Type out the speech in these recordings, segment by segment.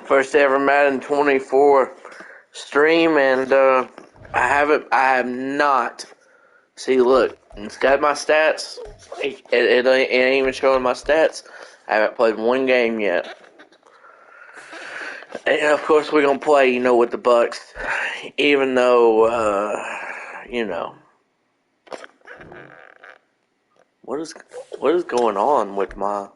First ever Madden 24 stream, and I have not. See, look, it's got my stats. It ain't even showing my stats. I haven't played one game yet. And of course, we're gonna play, with the Bucks, even though, what is going on with my?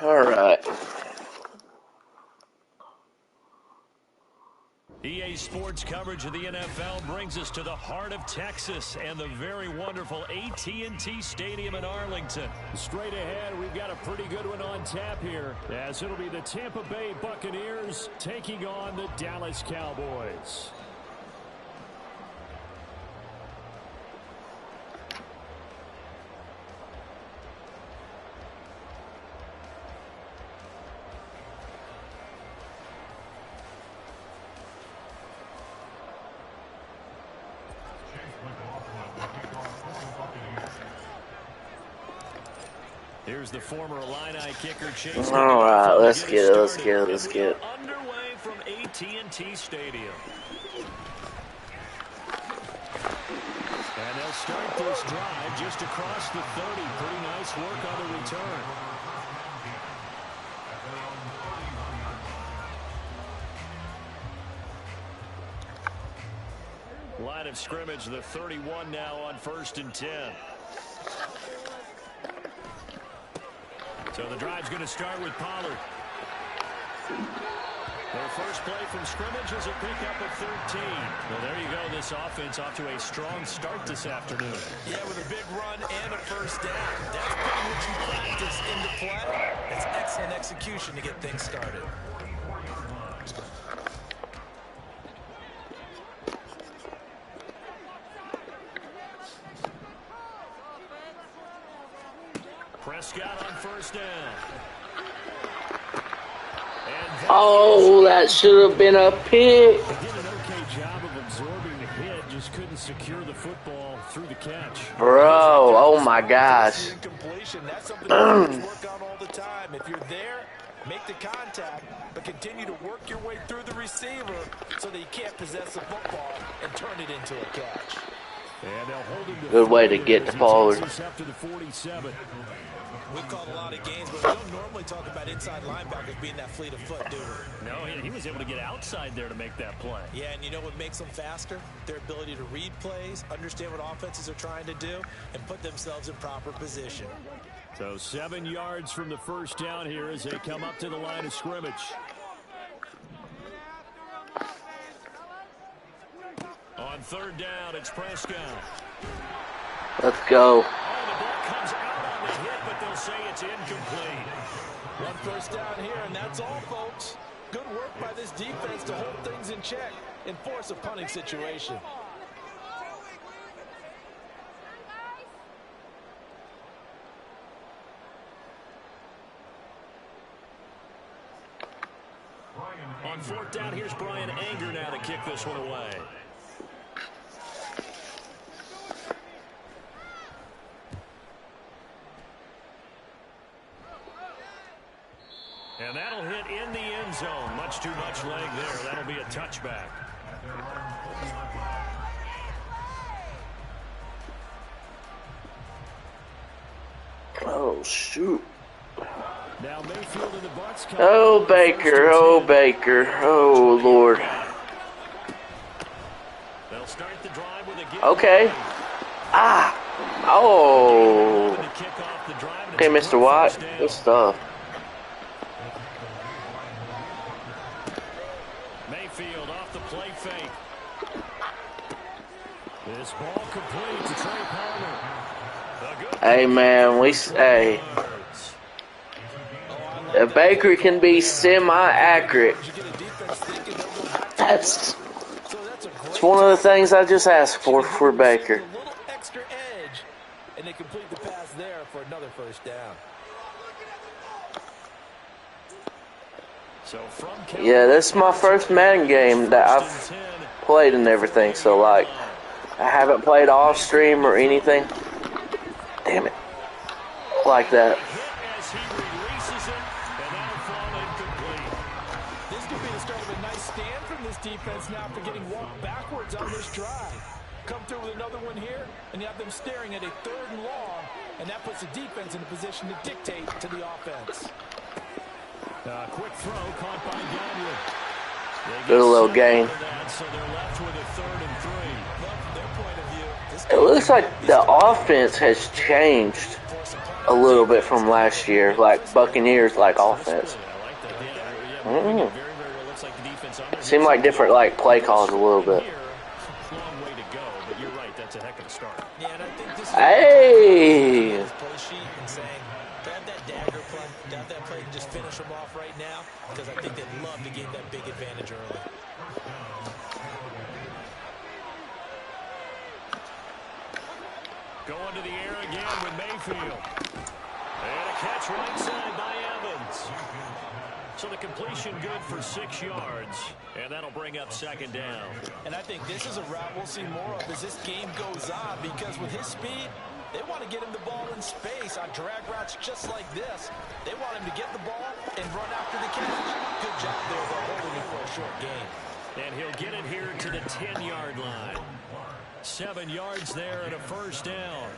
All right. EA Sports coverage of the NFL brings us to the heart of Texas and the very wonderful AT&T Stadium in Arlington. Straight ahead, we've got a pretty good one on tap here, as it'll be the Tampa Bay Buccaneers taking on the Dallas Cowboys. Here's the former Illini kicker Chase. All right, let's get it. Underway from AT&T Stadium. And they'll start this drive just across the 30. Pretty nice work on the return. Line of scrimmage, the 31 now on 1st and 10. So the drive's going to start with Pollard. Their first play from scrimmage is a pickup of 13. Well, there you go. This offense off to a strong start this afternoon. Yeah, with a big run and a first down. That's putting what you practice into play. It's excellent execution to get things started. Prescott on first down. Oh, that should have been a pick. They did an okay job of absorbing the hit, just couldn't secure the football through the catch. Bro, oh my gosh. That's something that work on all the time. If you're there, make the contact, but continue to work your way through the receiver so that you can't possess the football and turn it into a catch. And they'll hold him to good way to get to Pollard. After the 47. We've called a lot of games, but we don't normally talk about inside linebackers being that fleet of foot, do we? No, he was able to get outside there to make that play. Yeah, and you know what makes them faster? Their ability to read plays, understand what offenses are trying to do, and put themselves in proper position. So 7 yards from the first down here as they come up to the line of scrimmage. On third down, it's Prescott. Let's go. Oh, the ball comes out on the hit, but they'll say it's incomplete. One first down here, and that's all, folks. Good work by this defense to hold things in check and force a punting situation. On fourth down, here's Brian Anger now to kick this one away. And that'll hit in the end zone. Much too much leg there. That'll be a touchback. Oh, shoot. Now Mayfield and the Bucs come. Oh, Baker. Oh, Baker. Oh, Lord. They'll start the drive with a give. Okay. Ah. Oh. Okay, Mr. Watt. Good stuff. Mayfield off the play fake. This ball complete to Trey Palmer. Hey, man, hey. If Baker can be semi-accurate, it's one of the things I just asked for Baker. A little extra edge, and they complete the pass there for another first down. Yeah, this is my first Madden game that I've played and everything, so like, I haven't played off stream or anything. Damn it. Like that. This could be the start of a nice stand from this defense now after getting walked backwards on this drive. Come through with another one here, and you have them staring at a 3rd and long, and that puts the defense in a position to dictate to the offense. Quick throw caught by Gagnon. Good little gain. So they're left with a 3rd and 3. Their point of view, It looks like the offense has changed a little bit from last year, like Buccaneers like offense. Seemed like different like play calls a little bit. Long way to go, but you're right, that's a heck of a start. yeah, and I think this Hey! is play sheet and saying, grab that dagger play, grab that play and just finish them off right now, because I think they'd love to gain that big advantage early. Going to the air again with Mayfield. And a catch right side by Evans. So the completion good for 6 yards. And that'll bring up 2nd down. And I think this is a route we'll see more of as this game goes on, because with his speed, they want to get him the ball in space on drag routes just like this. They want him to get the ball and run after the catch. Good job there, though, holding him for a short gain. And he'll get it here to the 10-yard line. 7 yards there and a 1st down.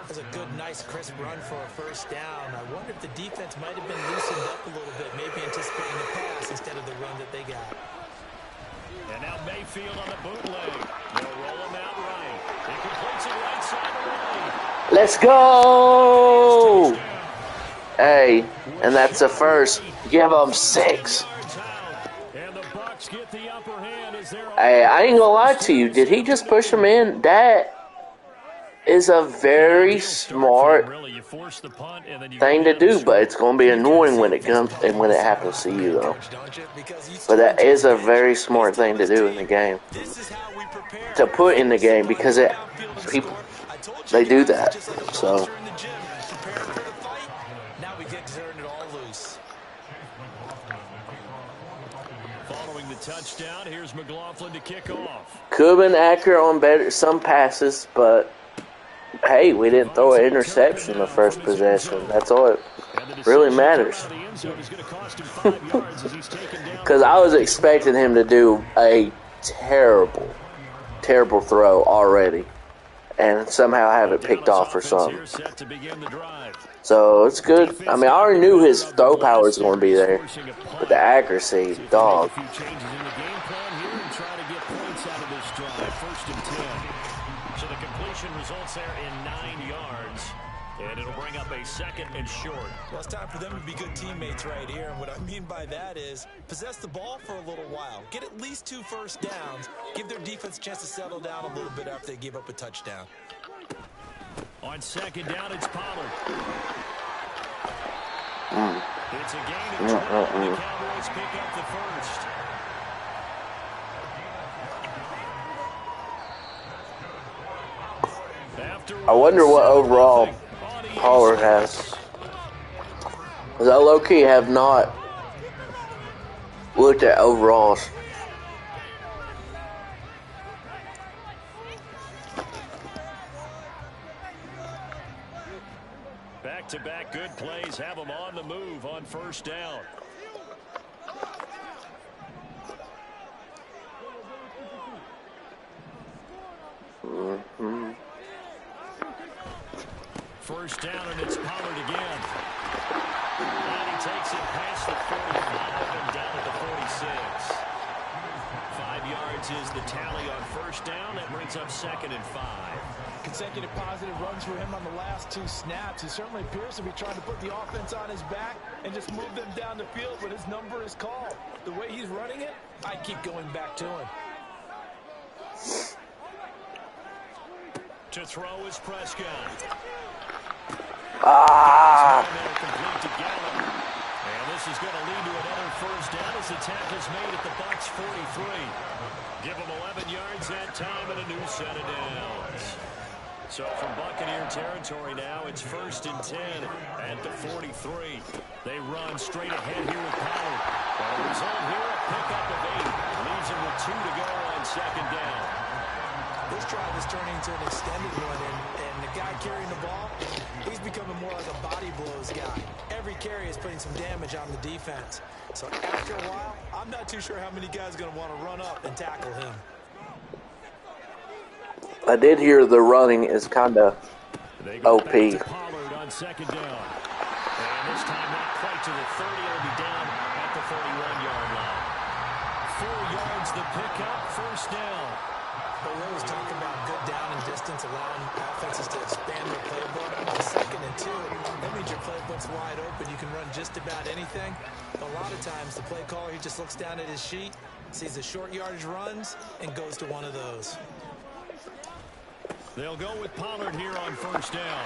That's a good, nice, crisp run for a 1st down. I wonder if the defense might have been loosened up a little bit, maybe anticipating the pass instead of the run that they got. And now Mayfield on the bootleg. They'll roll him out right. He completes it right side of right. Let's go! Hey, and that's the first. Give them 6. And the Bucs get the upper hand as they're Hey, I ain't gonna lie to you. Did he just push him in? That is a very smart thing to do, but it's gonna be annoying when it comes and when it happens to you, though. But that is a very smart thing to do in the game, to put in the game, because people they do that. So. Now we get to turn it all loose. Following the touchdown, here's McLaughlin to kick off. Could have been accurate on some passes, but hey, we didn't throw an interception the first possession. That's all it really matters. Because I was expecting him to do a terrible throw already, and somehow have it picked off or something. So it's good. I mean, I already knew his throw power was going to be there, but the accuracy, dog. So the completion results there in 9 yards. And it'll bring up a 2nd and short. Well, it's time for them to be good teammates right here. And what I mean by that is possess the ball for a little while. Get at least 2 first downs. Give their defense a chance to settle down a little bit after they give up a touchdown. On 2nd down, it's Pollard. It's a gain of 12. The Cowboys pick up the first. I wonder what overall Pollard has. Because I low-key have not looked at overalls. Back-to-back good plays have them on the move on 1st down. Mm-hmm. 1st down, and it's Pollard again. And he takes it past the 45 and down at the 46. 5 yards is the tally on 1st down. That brings up 2nd and 5. Consecutive positive runs for him on the last 2 snaps. He certainly appears to be trying to put the offense on his back and just move them down the field, but his number is called. The way he's running it, I keep going back to him. To throw is Prescott. Ah! Complete to Gallup. And this is going to lead to another first down as the tackle's made at the Bucs 43. Give them 11 yards that time and a new set of downs. So from Buccaneer territory now, it's 1st and 10 at the 43. They run straight ahead here with Pollard. And the result here, a pickup of 8. Leaves him with 2 to go on 2nd down. This drive is turning into an extended one, and the guy carrying the ball, he's becoming more like a body blows guy. Every carry is putting some damage on the defense. So after a while, I'm not too sure how many guys are going to want to run up and tackle him. I did hear the running is kind of OP. Pollard on 2nd down. And this time not quite to the 30. It'll be down at the 31-yard line. 4 yards the pickup, 1st down. But we always talk about good down and distance, allowing offenses to expand their playbook. The 2nd and 2, that means your playbook's wide open. You can run just about anything. But a lot of times, the play caller, he just looks down at his sheet, sees the short yardage runs, and goes to one of those. They'll go with Pollard here on 1st down.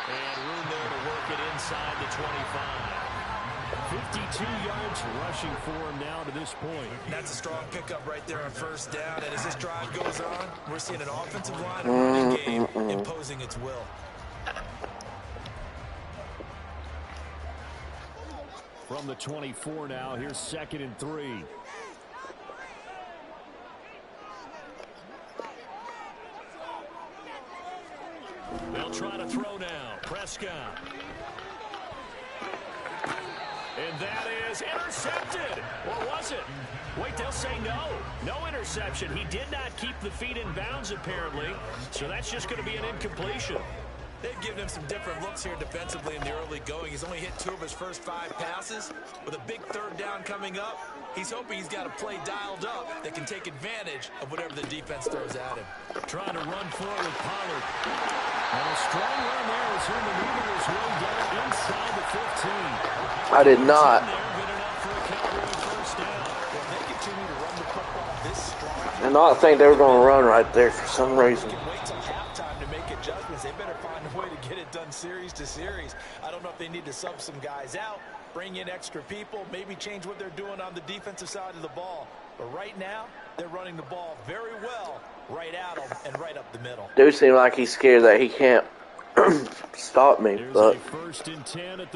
And room there to work it inside the 25. 52 yards rushing for him now to this point. That's a strong pickup right there on 1st down. And as this drive goes on, we're seeing an offensive line and running game imposing its will. From the 24 now, here's 2nd and 3. They'll try to throw now. Prescott. And that is intercepted. Or was it? Wait, they'll say no. No interception. He did not keep the feet in bounds, apparently. So that's just going to be an incompletion. They've given him some different looks here defensively in the early going. He's only hit 2 of his first 5 passes. With a big 3rd down coming up, he's hoping he's got a play dialed up that can take advantage of whatever the defense throws at him. Trying to run forward with Pollard. And a strong run there as he maneuvers his way down inside the 15. I did not. I did not think they were going to run right there for some reason. Wait till halftime to make adjustments. They better find a way to get it done series to series. I don't know if they need to sub some guys out, bring in extra people, maybe change what they're doing on the defensive side of the ball. But right now, they're running the ball very well right at them and right up the middle. Do seem like he's scared that he can't stop me, but I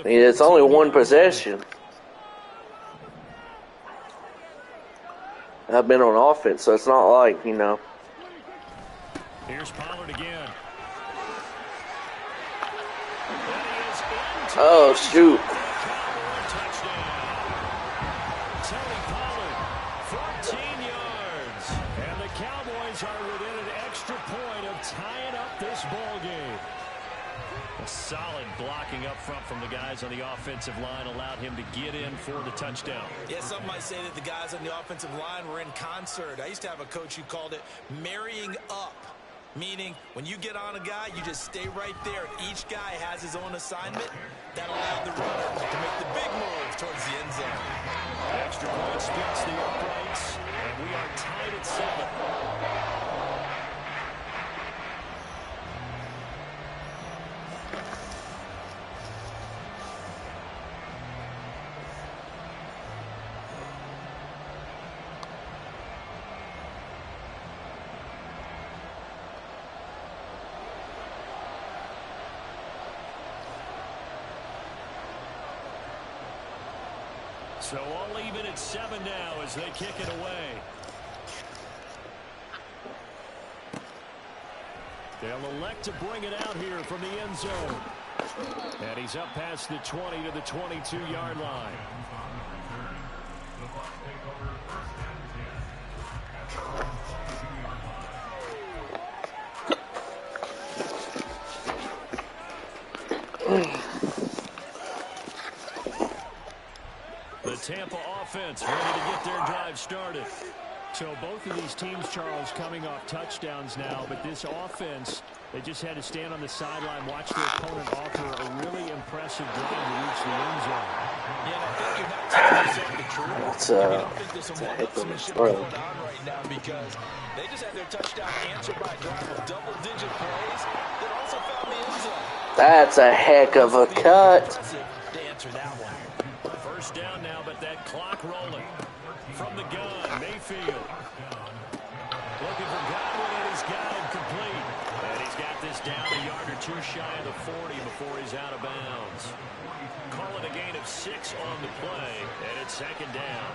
mean, it's only one possession. I've been on offense, so it's not like, you know. Here's Pollard again. Oh, shoot. Tony Pollard, 14 yards. And the Cowboys are within an extra point of tying up this ball game. A solid blocking up front from the guys on the offensive line allowed him to get in for the touchdown. Yeah, some might say that the guys on the offensive line were in concert. I used to have a coach who called it marrying up, meaning when you get on a guy, you just stay right there. Each guy has his own assignment. That allowed the runner to make the big move towards the end zone. Extra point splits the uprights, and we are tied at 7. So all even at 7 now as they kick it away. They'll elect to bring it out here from the end zone. And he's up past the 20 to the 22-yard line. The Tampa offense ready to get their drive started. So both of these teams, Charles, coming off touchdowns now, but this offense, they just had to stand on the sideline, watch their opponent offer a really impressive drive to reach the end zone. Yeah, I think you're not telling yourself the truth. That's You don't think there's some one-upsmanship throw. going on right now because they just had their touchdown answered by a drive of double-digit plays that also found the end zone. That's a heck of a cut. Impressive to answer that one. First down now, but that clock rolling. From the gun, Mayfield. Looking for Godwin, and he's got him complete. And he's got this down a yard or two shy of the 40 before he's out of bounds. Call it a gain of 6 on the play, and it's second down.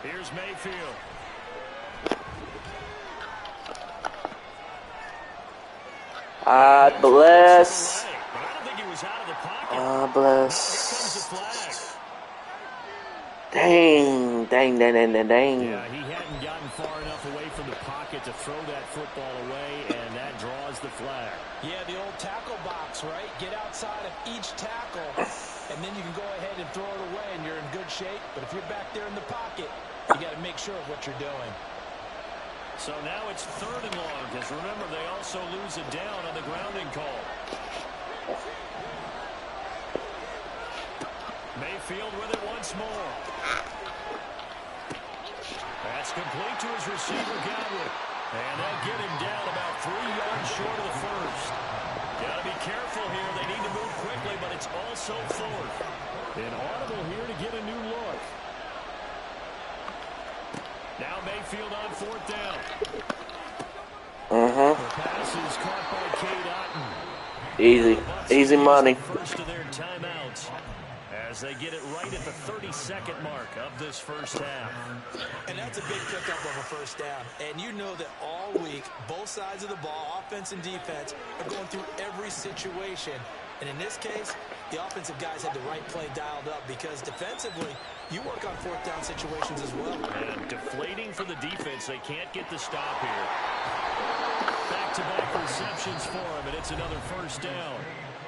Here's Mayfield. Bless. But I don't think he was out of the pocket. Bless. Dang. Yeah, he hadn't gotten far enough away from the pocket to throw that football away, and that draws the flag. Yeah, the old tackle box, right? Get outside of each tackle, and then you can go ahead and throw it away, and you're in good shape. But if you're back there in the pocket, you got to make sure of what you're doing. So now it's 3rd and long, because remember, they also lose a down on the grounding call. Mayfield with it once more. That's complete to his receiver, Godwin. And they'll get him down about 3 yards short of the first. Got to be careful here. They need to move quickly, but it's also 4th. An audible here to get a new look. Now Mayfield on 4th down. The pass is caught by Cade Otton. Easy money. First of their timeouts as they get it right at the 32nd mark of this first half. And that's a big pickup of a first down. And you know that all week, both sides of the ball, offense and defense, are going through every situation. And in this case, the offensive guys had the right play dialed up because defensively, you work on 4th down situations as well. And deflating for the defense. They can't get the stop here. Back-to-back receptions for him, and it's another first down.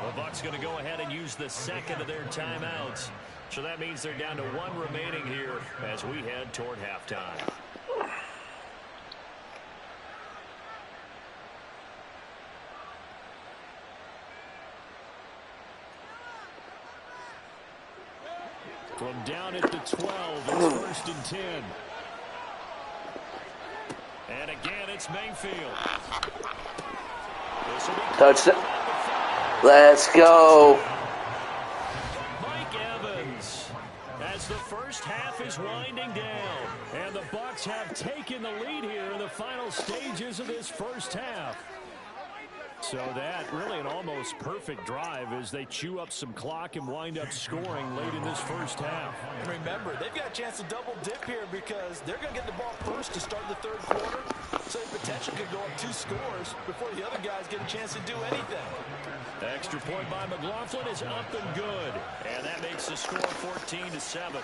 The Bucs going to go ahead and use the second of their timeouts. So that means they're down to 1 remaining here as we head toward halftime. From down at the 12, it's 1st and 10. And again, it's Mayfield. Touchdown. Let's go. Mike Evans, as the first half is winding down, and the Bucs have taken the lead here in the final stages of this first half. So that really an almost perfect drive as they chew up some clock and wind up scoring late in this first half. And remember, they've got a chance to double dip here because they're going to get the ball first to start the 3rd quarter. So the potential could go up 2 scores before the other guys get a chance to do anything. The extra point by McLaughlin is up and good. And that makes the score 14-7.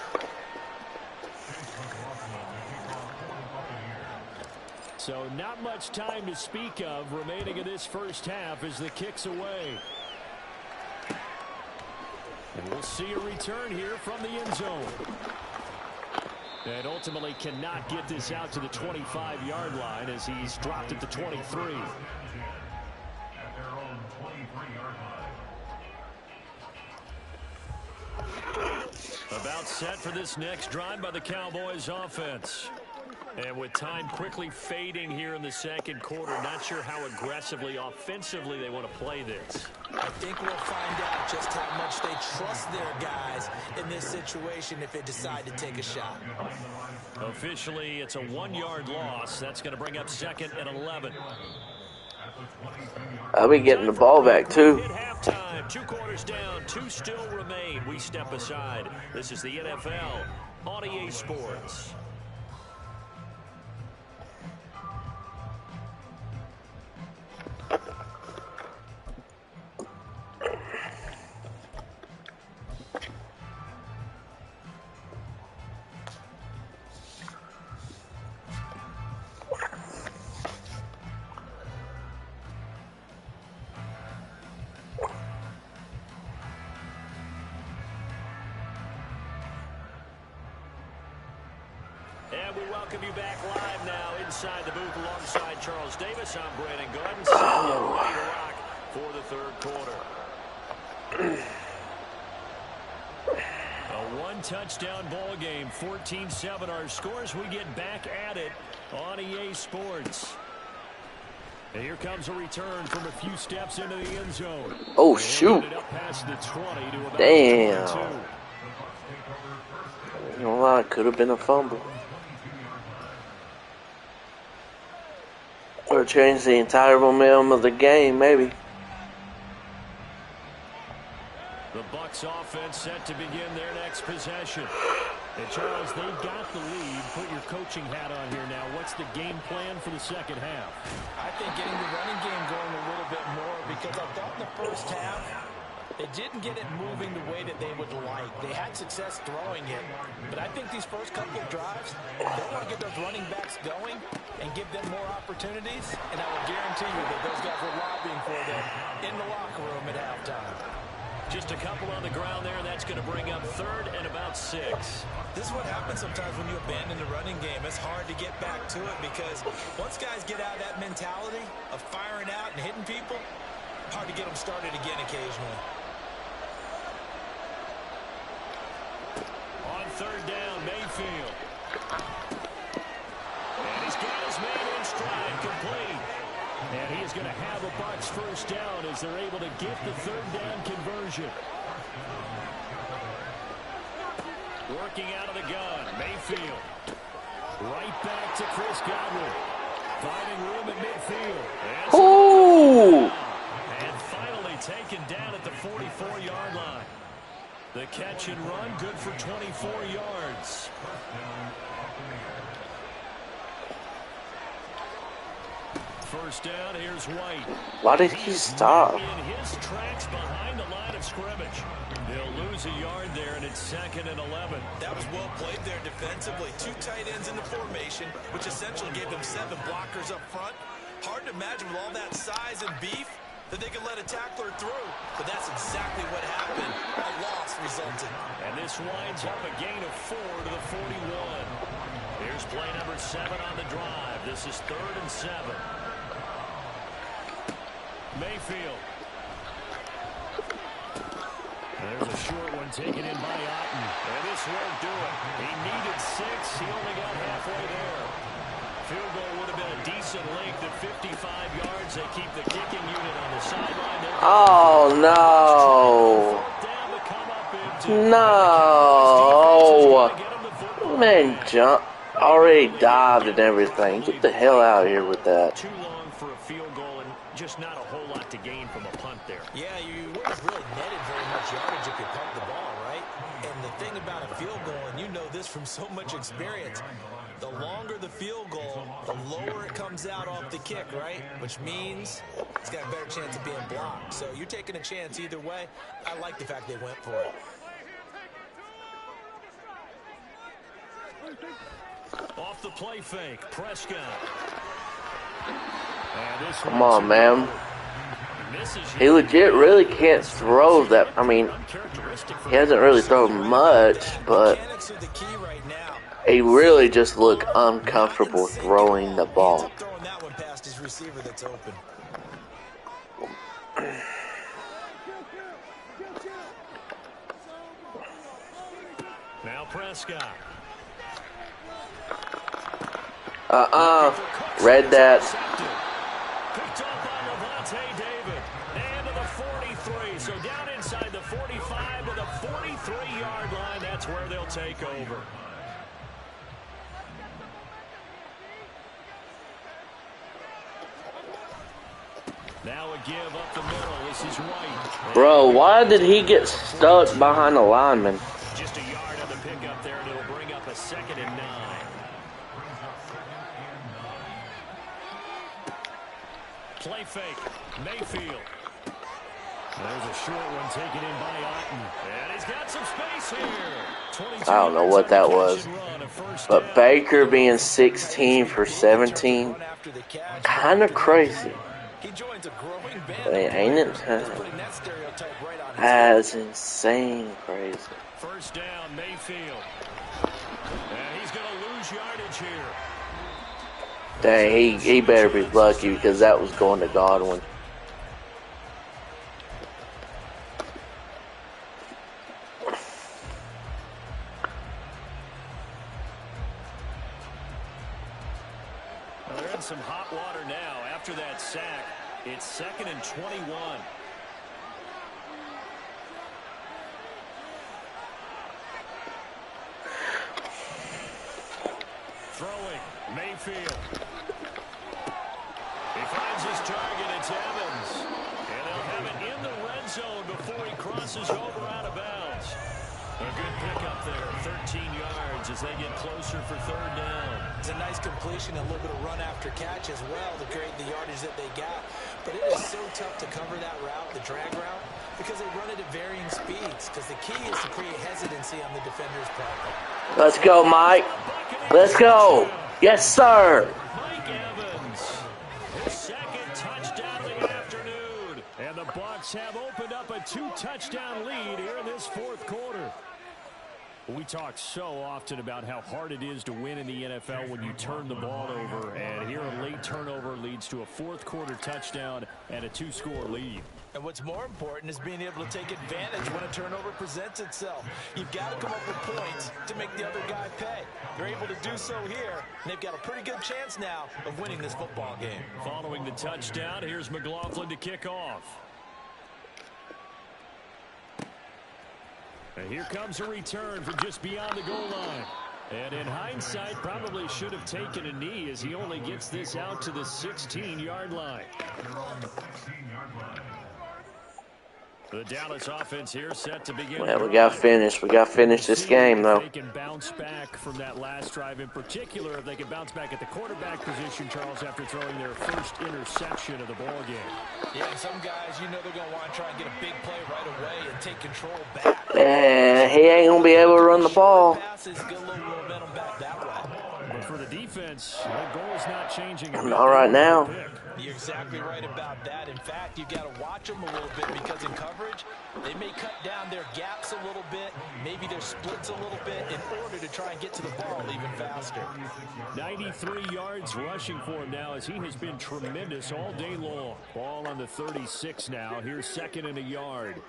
So not much time to speak of remaining in this first half as the kick's away. And we'll see a return here from the end zone. And ultimately cannot get this out to the 25-yard line as he's dropped at the 23. About set for this next drive by the Cowboys offense. And with time quickly fading here in the second quarter, not sure how aggressively, offensively they want to play this. I think we'll find out just how much they trust their guys in this situation if they decide to take a shot. Officially, it's a 1-yard loss. That's going to bring up 2nd and 11. I'll be getting the ball back, too. At halftime, 2 quarters down, 2 still remain. We step aside. This is the NFL on EA Sports. And we welcome you back live now inside the booth alongside Charles Davis. I'm Brandon Gordon. Ready to rock for the third quarter. A one-touchdown ball game, 14-7 our scores. We get back at it on EA Sports. And here comes a return from a few steps into the end zone. Oh, shoot. Damn. You know what? Could have been a fumble. Or change the entire momentum of the game, maybe. The Bucs offense set to begin their next possession. And Charles, they got the lead. Put your coaching hat on here now. What's the game plan for the second half? I think getting the running game going a little bit more, because I thought in the first half they didn't get it moving the way that they would like. They had success throwing it, but I think these first couple of drives, they want to get those running backs going and give them more opportunities, and I will guarantee you that those guys were lobbying for them in the locker room at halftime. Just a couple on the ground there, and that's going to bring up third and about 6. This is what happens sometimes when you abandon the running game. It's hard to get back to it because once guys get out of that mentality of firing out and hitting people, hard to get them started again occasionally. On third down, Mayfield. And he's got his man in stride, complete. And he is going to have a Bucs first down as they're able to get the third down conversion. Working out of the gun, Mayfield. Right back to Chris Godwin. Finding room at midfield. Ooh! And finally taken down at the 44-yard line. The catch and run, good for 24 yards. First down, here's White. Why did he stop? In his tracks behind the line of scrimmage. They'll lose a yard there, and it's 2nd and 11. That was well played there defensively. 2 tight ends in the formation, which essentially gave them 7 blockers up front. Hard to imagine with all that size and beef that they could let a tackler through. But that's exactly what happened. A loss resulted. And this winds up a gain of 4 to the 41. Here's play number 7 on the drive. This is 3rd and 7. Mayfield. There's a short one taken in by Otten. And this won't do it. He needed 6. He only got halfway there. Field goal would have been a decent length at 55 yards. They keep the kicking unit on the sideline. Oh, no. No. Man, jump. Already dived and everything. Get the hell out of here with that. Too long for a field goal and just not a whole lot to gain from a punt there. Yeah, you wouldn't have really netted very much yardage if you pumped the ball, right? And the thing about a field goal, and you know this from so much experience, the longer the field goal, the lower it comes out off the kick, right? Which means it's got a better chance of being blocked. So you're taking a chance either way. I like the fact they went for it. Off the play fake, Prescott. Come on, man. He legit really can't throw that. I mean, he hasn't really thrown much, but he really just looked uncomfortable throwing the ball. Now Prescott. Read that. Picked up by Levante David. And to the 43. So down inside the 45 to the 43-yard line. That's where they'll take over. Now a give up the middle. This is White. Bro, why did he get stuck behind the lineman? Just a yard on the pickup there, and it'll bring up a 2nd and 9. Play fake, Mayfield. There's a short one taken in by Otten. And he's got some space here. I don't know what that was. But Baker being 16 for 17, kind of crazy. I mean, ain't it? That's insane crazy. First down, Mayfield. And he's going to lose yardage here. Dang, he better be lucky because that was going to Godwin. They're in some hot water now. After that sack, it's 2nd and 21. Throwing, Mayfield. He finds his target, it's Evans. And they'll have it in the red zone before he crosses over out of bounds. A good pickup there, 13 yards as they get closer for 3rd down. It's a nice completion, a little bit of run after catch as well to create the yardage that they got. But it is so tough to cover that route, the drag route, because they run it at varying speeds. Because the key is to create hesitancy on the defender's part. Let's go, Mike. Let's go. Yes, sir. Mike Evans, his 2nd touchdown of the afternoon. And the Bucs have opened up a 2-touchdown lead here in this 4th quarter. We talk so often about how hard it is to win in the NFL when you turn the ball over. And here a late turnover leads to a 4th quarter touchdown and a 2-score lead. And what's more important is being able to take advantage when a turnover presents itself. You've got to come up with points to make the other guy pay. They're able to do so here, and they've got a pretty good chance now of winning this football game. Following the touchdown, here's McLaughlin to kick off. And here comes a return from just beyond the goal line. And in hindsight, probably should have taken a knee as he only gets this out to the 16-yard line. The Dallas offense here set to begin. Well, we got finished. We got to finish this game, though. They can bounce back from that last drive, in particular if they can bounce back at the quarterback position, Charles, after throwing their first interception of the ball game. Yeah, and some guys, you know they're going to want to try and get a big play right away and take control back. He ain't going to be able to run the ball. Passes, get a little momentum back that way. But for the defense, the goal is not changing. Not right now. You're exactly right about that. In fact, you've got to watch them a little bit because in coverage, they may cut down their gaps a little bit, maybe their splits a little bit in order to try and get to the ball even faster. 93 yards rushing for him now as he has been tremendous all day long. Ball on the 36 now. Here's 2nd and a yard.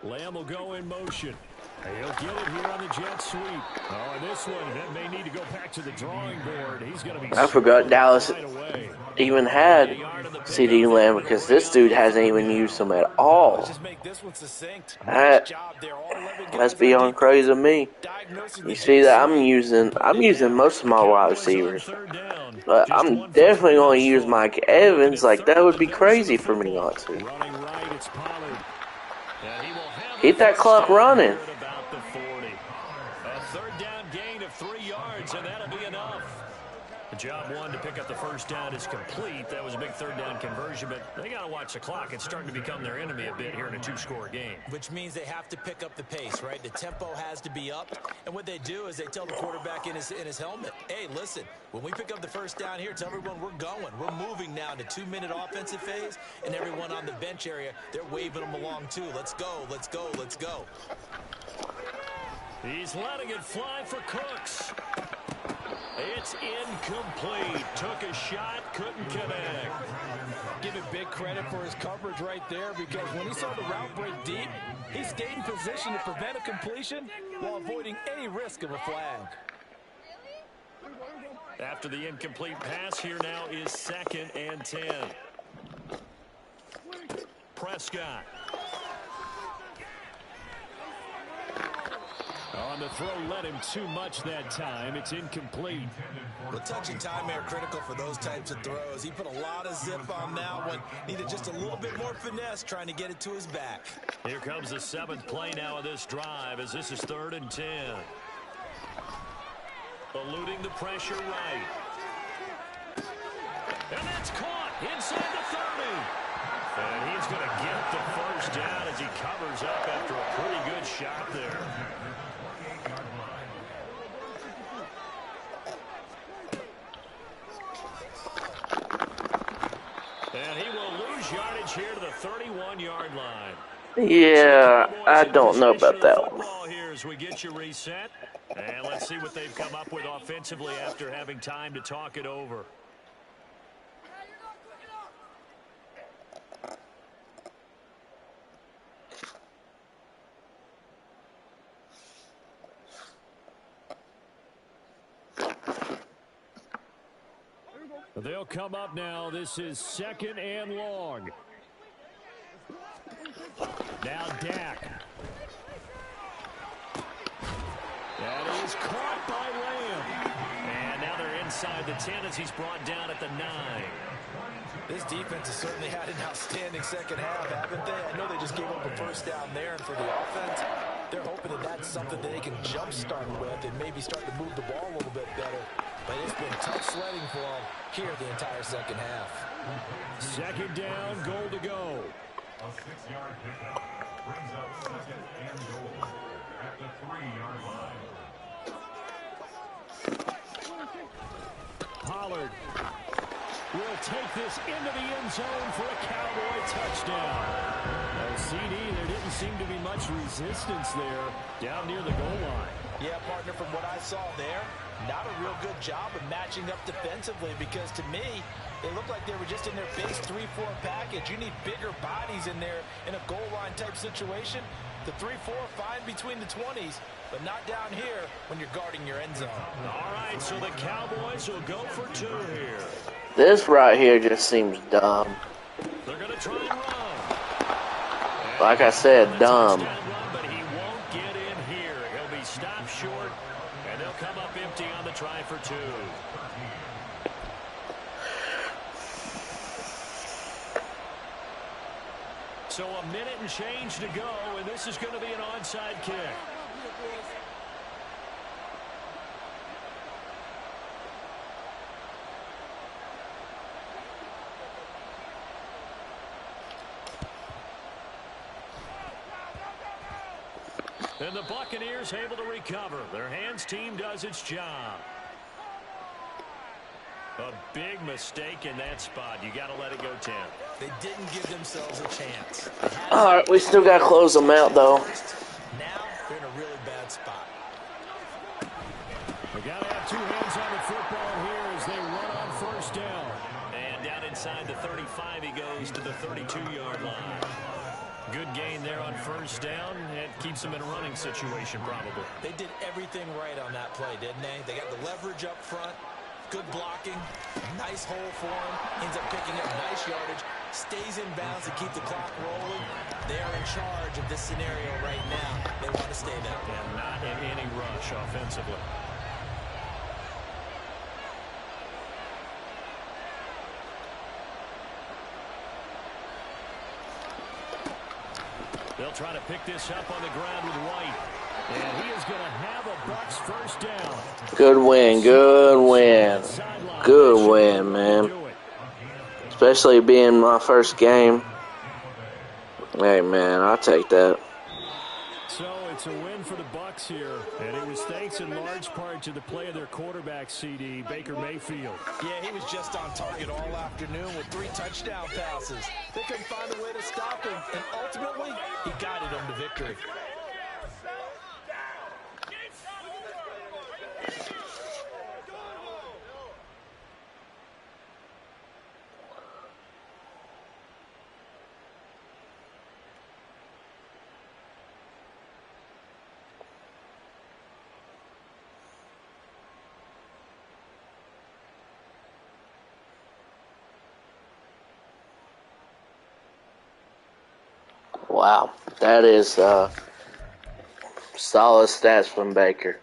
Lamb will go in motion. He'll get it here on the jet sweep. Oh, and this one, that may need to go back to the drawing board. He's going to be. I forgot Dallas right even had CD Lamb because this dude hasn't even used him at all. Just make this one succinct. That's beyond crazy to me. You see that I'm using most of my wide receivers, but I'm definitely going to use Mike Evans. Like that would be crazy for me not to. Keep that clock running. And that'll be enough. Job 1 to pick up the first down is complete. That was a big 3rd down conversion, but they got to watch the clock. It's starting to become their enemy a bit here in a 2-score game. Which means they have to pick up the pace, right? The tempo has to be up. And what they do is they tell the quarterback in his helmet, hey, listen, when we pick up the first down here, tell everyone we're going. We're moving now to 2-minute offensive phase, and everyone on the bench area, they're waving them along too. Let's go, let's go, let's go. He's letting it fly for Cooks. It's incomplete. Took a shot, couldn't connect. Give him big credit for his coverage right there because when he saw the route break deep, he stayed in position to prevent a completion while avoiding any risk of a flag. After the incomplete pass, here now is 2nd and 10. Prescott. On the throw, led him too much that time. It's incomplete. Well, touch and time are critical for those types of throws. He put a lot of zip on that one. Needed just a little bit more finesse trying to get it to his back. Here comes the 7th play now of this drive as this is 3rd and 10. Eluding the pressure right. And that's caught inside the 30. And he's going to get the first down as he covers up after a pretty good shot there. And he will lose yardage here to the 31-yard line. Yeah, I don't know about that one. Here as we get you reset. And let's see what they've come up with offensively after having time to talk it over. They'll come up now. This is 2nd and long. Now Dak. That is caught by Lamb. And now they're inside the 10 as he's brought down at the 9. This defense has certainly had an outstanding second half, haven't they? I know they just gave up a first down there, and for the offense, they're hoping that that's something that they can jumpstart with and maybe start to move the ball a little bit better. But it's been tough sledding for them here the entire second half. 2nd down, goal to go. A 6-yard pickup brings up 2nd and goal at the 3-yard line. Pollard will take this into the end zone for a Cowboy touchdown. Now, CD, there didn't seem to be much resistance there down near the goal line. Yeah, partner, from what I saw there, not a real good job of matching up defensively, because to me, they looked like they were just in their base 3-4 package. You need bigger bodies in there in a goal line type situation. The 3-4, fine between the 20s, but not down here when you're guarding your end zone. All right, so the Cowboys will go for 2 here. This right here just seems dumb. They're going to try and run. Like I said, dumb. But he won't get in here. He'll be stopped short, and they'll come up empty on the try for 2. So a minute and change to go, and this is going to be an onside kick. And the Buccaneers able to recover. Their hands team does its job. A big mistake in that spot. You got to let it go, Tim. They didn't give themselves a chance. All right, we still got to close them out, though. Now they're in a really bad spot. We got to have 2 hands on the football here as they run on 1st down. And down inside the 35, he goes to the 32-yard line. Good gain there on 1st down. It keeps them in a running situation, probably. They did everything right on that play, didn't they? They got the leverage up front. Good blocking, nice hole for him, ends up picking up nice yardage, stays in bounds to keep the clock rolling. They are in charge of this scenario right now. They want to stay that way. And not in any rush offensively. They'll try to pick this up on the ground with White. And he is going to have a Bucs 1st down. Good win, good win. Good win, man. Especially being my first game. Hey, man, I'll take that. So it's a win for the Bucs here, and it was thanks in large part to the play of their quarterback, CD, Baker Mayfield. Yeah, he was just on target all afternoon with 3 touchdown passes. They couldn't find a way to stop him, and ultimately, he guided them to victory. Wow, that is solid stats from Baker.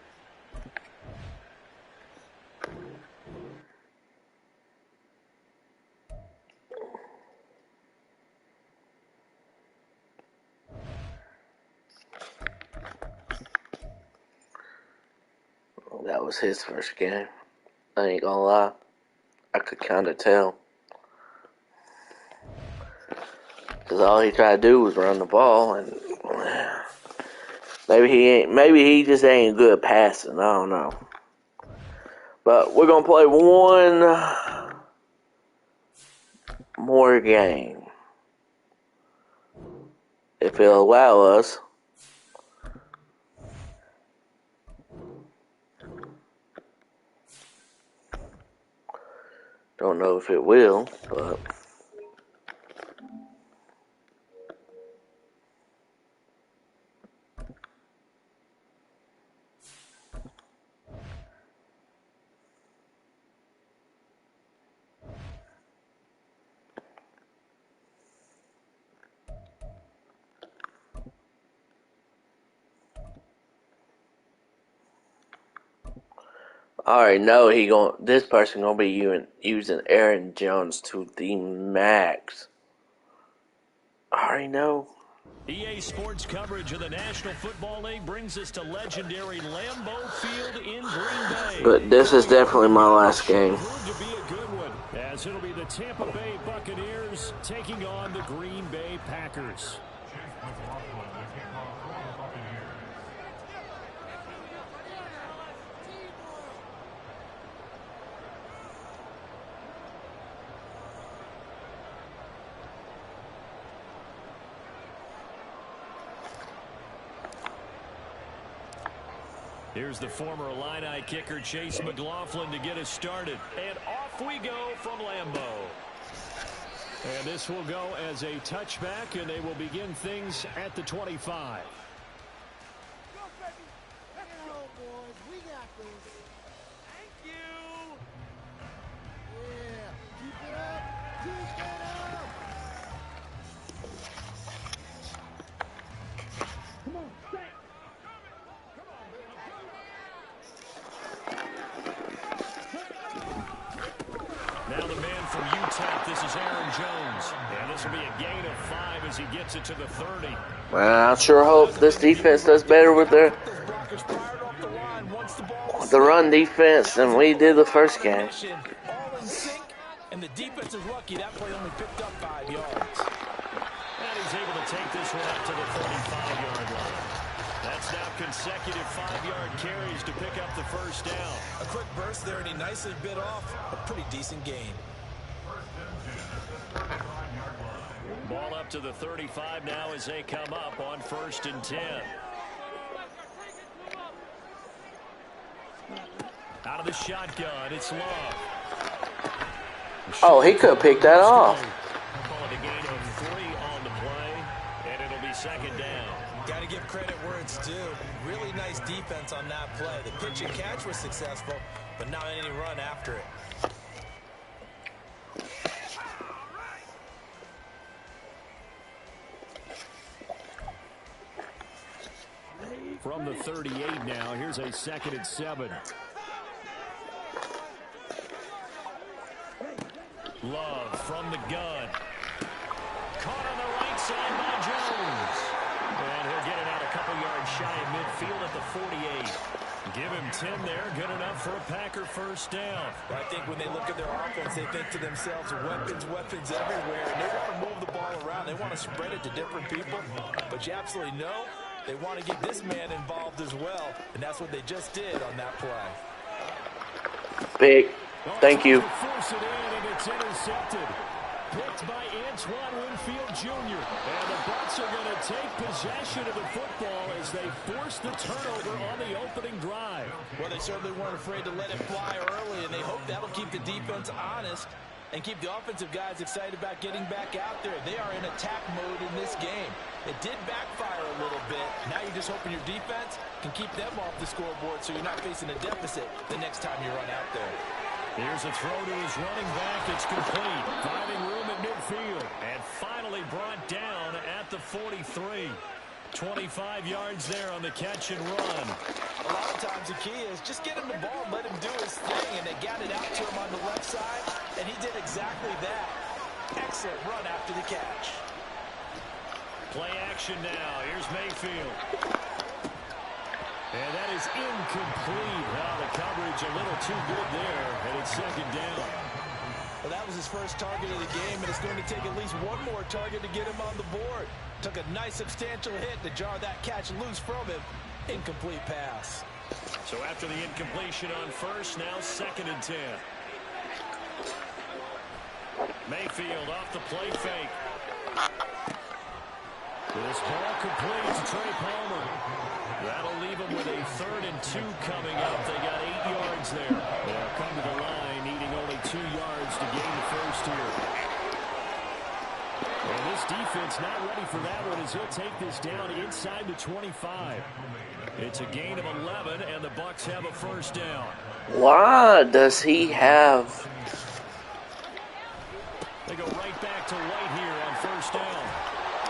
That was his first game. I ain't gonna lie. I could kind of tell. Because all he tried to do was run the ball, and maybe he just ain't good passing. I don't know. But we're gonna play one more game, if he'll allow us. Don't know if it will, but... I already know this person gonna be using Aaron Jones to the max. I already know. EA Sports coverage of the National Football League brings us to legendary Lambeau Field in Green Bay. But this is definitely my last game. Proved to be a good one, as it'll be the Tampa Bay Buccaneers taking on the Green Bay Packers. Here's the former Illini kicker, Chase McLaughlin, to get us started. And off we go from Lambeau. And this will go as a touchback, and they will begin things at the 25. This is Aaron Jones, and this will be a gain of 5 as he gets it to the 30. Well, I sure hope this defense does better with the run defense than we did the first game. All in sync, and the defense is lucky that play only picked up 5 yards. And he's able to take this one up to the 35-yard line. That's now consecutive 5-yard carries to pick up the first down. A quick burst there, and he nicely bit off a pretty decent gain. Ball up to the 35 now as they come up on 1st and 10. Out of the shotgun, it's Love. Oh, he could have picked that off. Call it a gain of 3 on the play, and it'll be 2nd down. Got to give credit where it's due. Really nice defense on that play. The pitch and catch was successful, but not any run after it. From the 38 now, here's a 2nd and 7. Love from the gun. Caught on the right side by Jones. And he'll get it out a couple yards shy of midfield at the 48. Give him 10 there, good enough for a Packer first down. But I think when they look at their offense, they think to themselves, weapons everywhere. And they want to move the ball around. They want to spread it to different people. But you absolutely know they want to get this man involved as well. And that's what they just did on that play. Big. Thank you. Force it in, and it's intercepted. Picked by Antoine Winfield Jr. And the Bucs are going to take possession of the football as they force the turnover on the opening drive. Well, they certainly weren't afraid to let it fly early, and they hope that'll keep the defense honest and keep the offensive guys excited about getting back out there. They are in attack mode in this game. It did backfire a little bit. Now you're just hoping your defense can keep them off the scoreboard so you're not facing a deficit the next time you run out there. Here's a throw to his running back. It's complete. Finding room at midfield. And finally brought down at the 43. 25 yards there on the catch and run. A lot of times the key is just get him the ball and let him do his thing. And they got it out to him on the left side. And he did exactly that. Excellent run after the catch. Play action now. Here's Mayfield. And that is incomplete. Now the coverage a little too good there, and it's 2nd down. Well, that was his first target of the game, and it's going to take at least one more target to get him on the board. Took a nice substantial hit to jar that catch loose from him. Incomplete pass. So after the incompletion on first, now 2nd and 10. Mayfield off the play fake. This ball complete to Trey Palmer. That'll leave them with a 3rd and 2 coming up. They got 8 yards there. They'll come to the line, needing only 2 yards to get this defense not ready for that one as he'll take this down inside the 25. It's a gain of 11, and the Bucs have a first down. Why does he have... They go right back to White here on first down.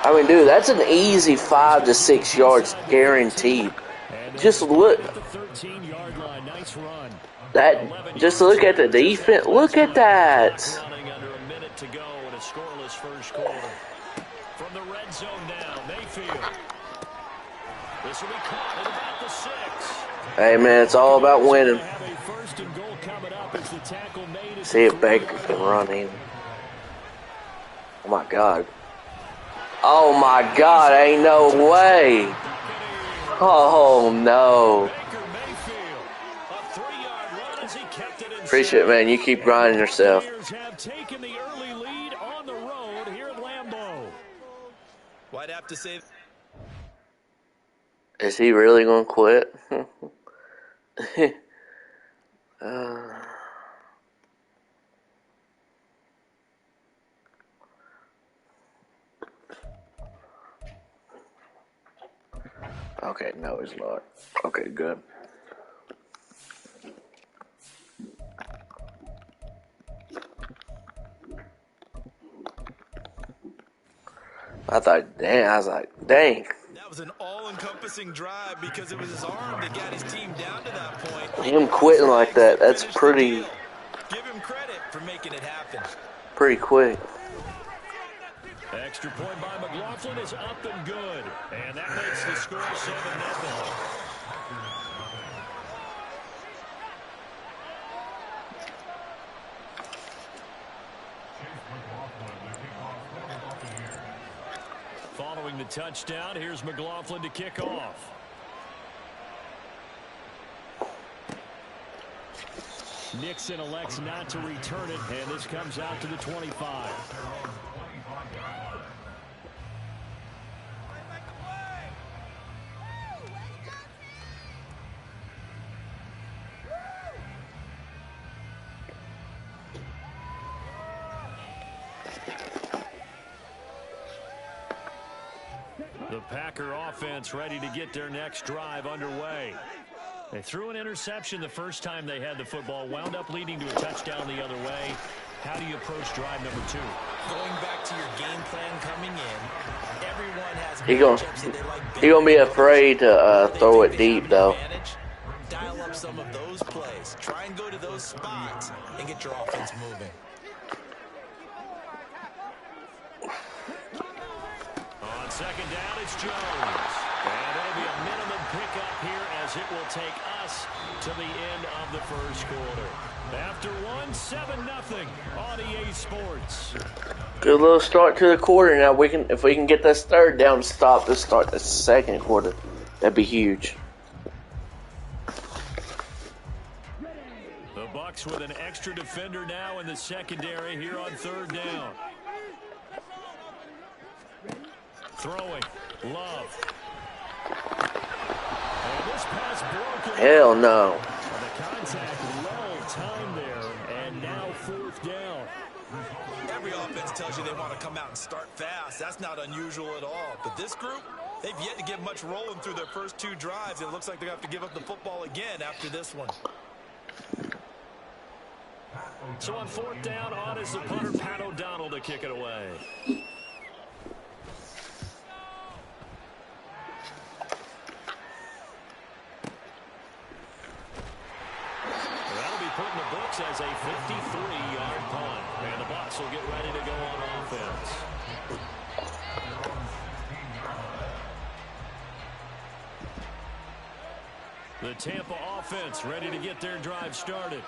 I mean, dude, that's an easy 5 to 6 yards guaranteed. Just look. At the 13-yard line, nice run. That, just look at the defense. Look at that. Running under a minute to go in a scoreless first quarter. From the red zone now, Mayfield. This will be caught at about the 6. Hey, man, it's all about winning. Have a first and goal coming up as the tackle made. See if Baker can run in. Oh, my God. Oh, my God. Ain't no way. Oh, no. Appreciate it, man. You keep grinding yourself. Have taken the early lead on the road here at Lambeau. Well, I'd have to say, Is he really going to quit? Okay, no, he's not. Okay, good. I thought, dang, I was like, dang. that was an all-encompassing drive because it was his arm that got his team down to that point. Him quitting like that, that's pretty, Give him credit for making it happen. pretty quick. Extra point by McLaughlin is up and good. And that makes the score 7-0. Following the touchdown, here's McLaughlin to kick off. Nixon elects not to return it, and this comes out to the 25. The Packer offense ready to get their next drive underway. They threw an interception the first time they had the football, wound up leading to a touchdown the other way. How do you approach drive number 2? Going back to your game plan coming in, everyone has He gonna be afraid to throw it deep though. Dial up some of those plays. Try and go to those spots and get your offense moving. On second down, it's Jones. And it'll be a minimum pickup here as it will take us to the end of the first quarter. After 7-0 on EA Sports. Good little start to the quarter. Now if we can get this third down stop to start the second quarter, that'd be huge. The Bucs with an extra defender now in the secondary here on third down. Throwing, Love. And this pass broken. Hell no. The contact well timed there, and now fourth down. Every offense tells you they want to come out and start fast. That's not unusual at all. But this group, they've yet to get much rolling through their first 2 drives. It looks like they have to give up the football again after this one. So on fourth down, on is the punter, Pat O'Donnell, to kick it away. Put in the books as a 53-yard punt. And the Bucs will get ready to go on offense. The Tampa offense ready to get their drive started.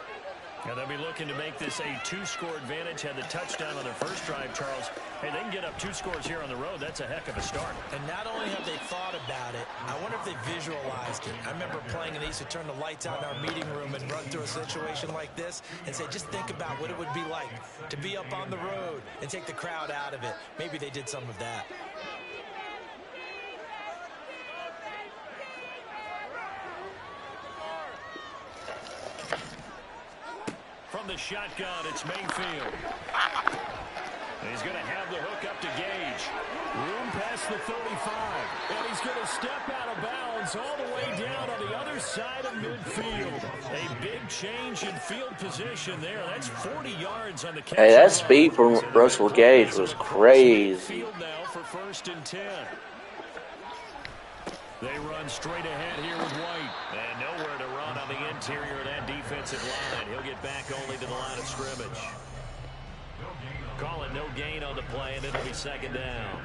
And they'll be looking to make this a 2-score advantage. Had the touchdown on their first drive, Charles. Hey, they can get up 2 scores here on the road. That's a heck of a start. And not only have they thought about it, I wonder if they visualized it. I remember playing and they used to turn the lights out in our meeting room and run through a situation like this and say, just think about what it would be like to be up on the road and take the crowd out of it. Maybe they did some of that. From the shotgun, it's Mayfield. And he's going to have the hook up to Gage. Room past the 35. And he's going to step out of bounds all the way down on the other side of midfield. A big change in field position there. That's 40 yards on the catch. Hey, that speed from Russell Gage was crazy. Field now for 1st and 10. They run straight ahead here with White. And nowhere to run on the interior of that defensive line. He'll get back only to the line of scrimmage. Call it no gain on the play, and it'll be 2nd down.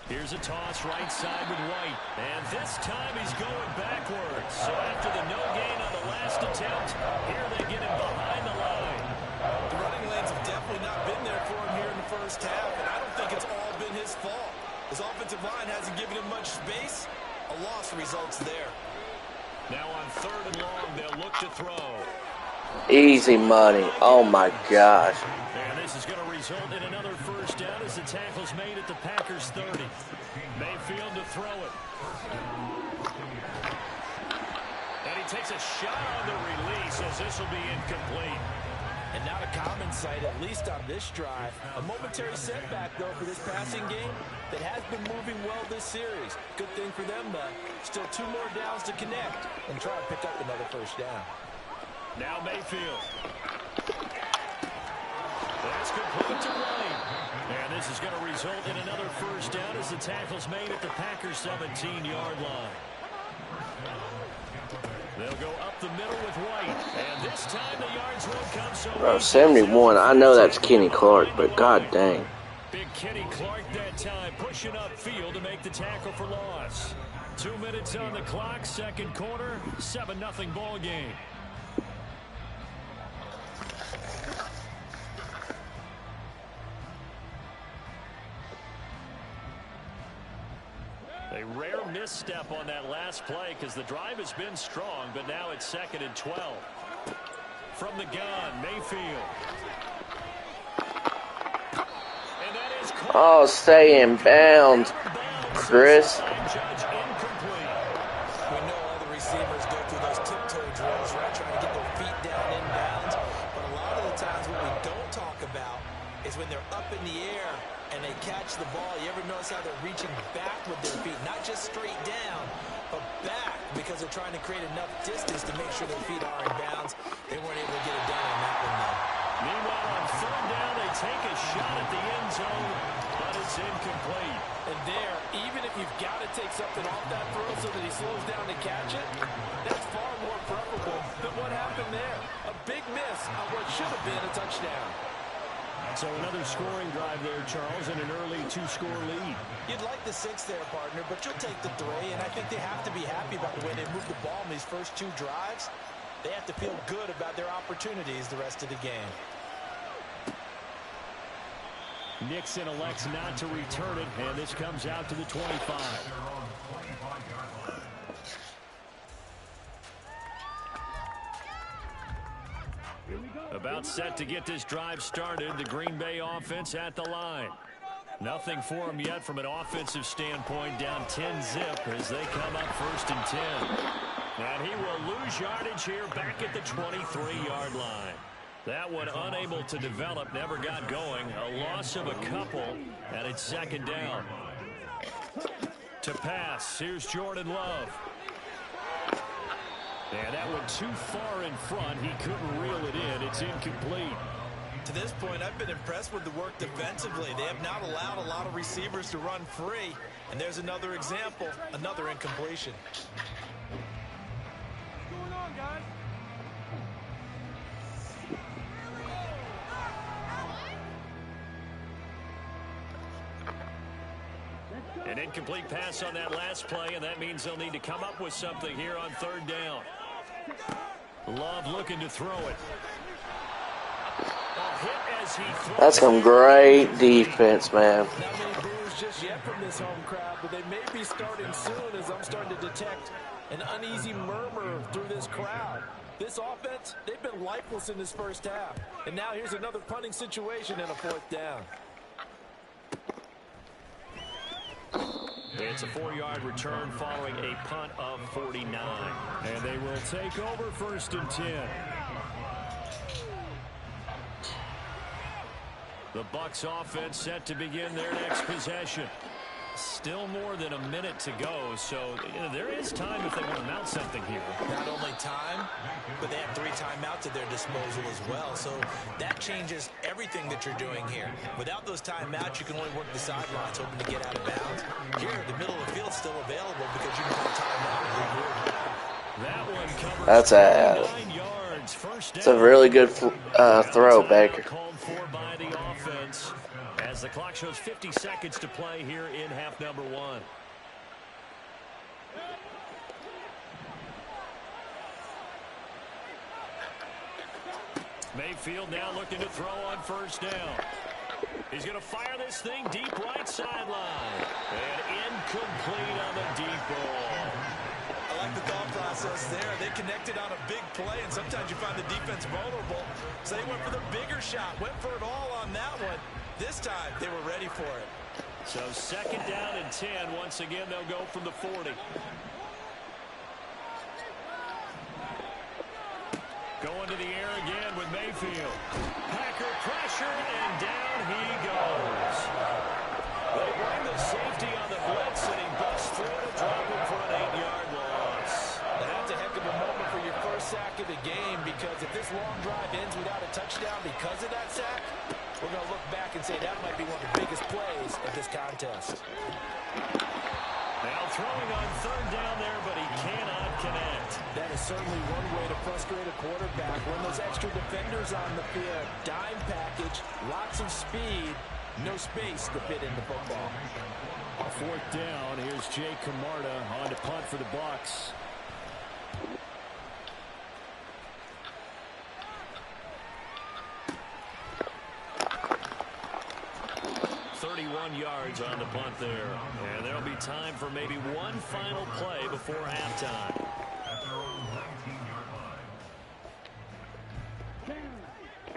Here's a toss right side with White. And this time he's going backwards. So after the no gain on the last attempt, here they get him behind the line. The running lanes have definitely not been there for him here in the first half, and I don't think it's all been his fault. His offensive line hasn't given him much space. A loss results there. Now on 3rd and long, they'll look to throw. Easy money. Oh, my gosh. And this is going to result in another 1st down as the tackle's made at the Packers' 30. Mayfield to throw it. And he takes a shot on the release as this will be incomplete. And not a common sight, at least on this drive. A momentary setback, though, for this passing game that has been moving well this series. Good thing for them, though. Still 2 more downs to connect and try to pick up another 1st down. Now Mayfield. That's complete to White. And this is going to result in another 1st down as the tackle's made at the Packers' 17-yard line. They'll go up the middle with White. And this time the yards won't come so Bro, 71. I know that's Kenny Clark, but god dang. Big Kenny Clark that time pushing upfield to make the tackle for loss. 2 minutes on the clock, 2nd quarter, 7-0 ball game. A rare misstep on that last play because the drive has been strong, but now it's 2nd and 12. From the gun, Mayfield. And that is Oh, stay in bounds, Chris. We know all the receivers go through those tiptoe drills, right, trying to get their feet down in bounds. But a lot of the times what we don't talk about is when they're up in the air and they catch the ball. You ever notice how they're reaching back with their feet? Not just straight down, but back, because they're trying to create enough distance to make sure their feet are in bounds. They weren't able to get it done on that one, though. Meanwhile, on 3rd down, they take a shot at the end zone, but it's incomplete. And there, even if you've got to take something off that throw so that he slows down to catch it, that's far more preferable than what happened there. A big miss on what should have been a touchdown. So another scoring drive there, Charles, and an early 2-score lead. You'd like the 6 there, partner, but you'll take the 3, and I think they have to be happy about the way they moved the ball in these first 2 drives. They have to feel good about their opportunities the rest of the game. Nixon elects not to return it, and this comes out to the 25. About set to get this drive started, the Green Bay offense at the line. Nothing for them yet from an offensive standpoint, down 10-zip as they come up 1st and 10. And he will lose yardage here back at the 23-yard line. That one unable to develop, never got going. A loss of a couple, and it's 2nd down. To pass, here's Jordan Love. And that one too far in front. He couldn't reel it in. It's incomplete. To this point, I've been impressed with the work defensively. They have not allowed a lot of receivers to run free. And there's another example, another incompletion. What's going on, guys? An incomplete pass on that last play, and that means they'll need to come up with something here on 3rd down. Love looking to throw it. That's some great defense, man. Not many boos just yet from this home crowd, but they may be starting soon as I'm starting to detect an uneasy murmur through this crowd. This offense, they've been lifeless in this first half. And now here's another punting situation and a 4th down. It's a 4-yard return following a punt of 49. And they will take over 1st and 10. The Bucs offense set to begin their next possession. Still more than a minute to go, so there is time if they want to mount something here. Not only time, but they have 3 timeouts at their disposal as well, so that changes everything that you're doing here. Without those timeouts, you can only work the sidelines, hoping to get out of bounds. Here, the middle of the field is still available because you can call timeout and regroup. That one covers That's 9 yards. First it's a down. really good throw, Baker. Called for by the offense as the clock shows 50 seconds to play here in half number 1. Mayfield now looking to throw on 1st down. He's going to fire this thing deep right sideline. And incomplete on the deep ball. I like the thought process there. They connected on a big play, and sometimes you find the defense vulnerable. So they went for the bigger shot, went for it all on that one. This time, they were ready for it. So 2nd down and 10. Once again, they'll go from the 40. Going to the air again with Mayfield. Packer pressure, and down he goes. They bring the safety on the blitz, and he busts through to drop him for an 8-yard loss. That's a heck of a moment for your first sack of the game, because if this long drive ends without a touchdown because of that sack, we're going to look back and say that might be one of the biggest plays of this contest. Now throwing on 3rd down there, but he cannot connect. That is certainly one way to frustrate a quarterback. When those extra defenders on the field, dime package, lots of speed, no space to fit in the football. On 4th down, here's Jay Camarda on to punt for the Bucs. 31 yards on the punt there. And there'll be time for maybe one final play before halftime.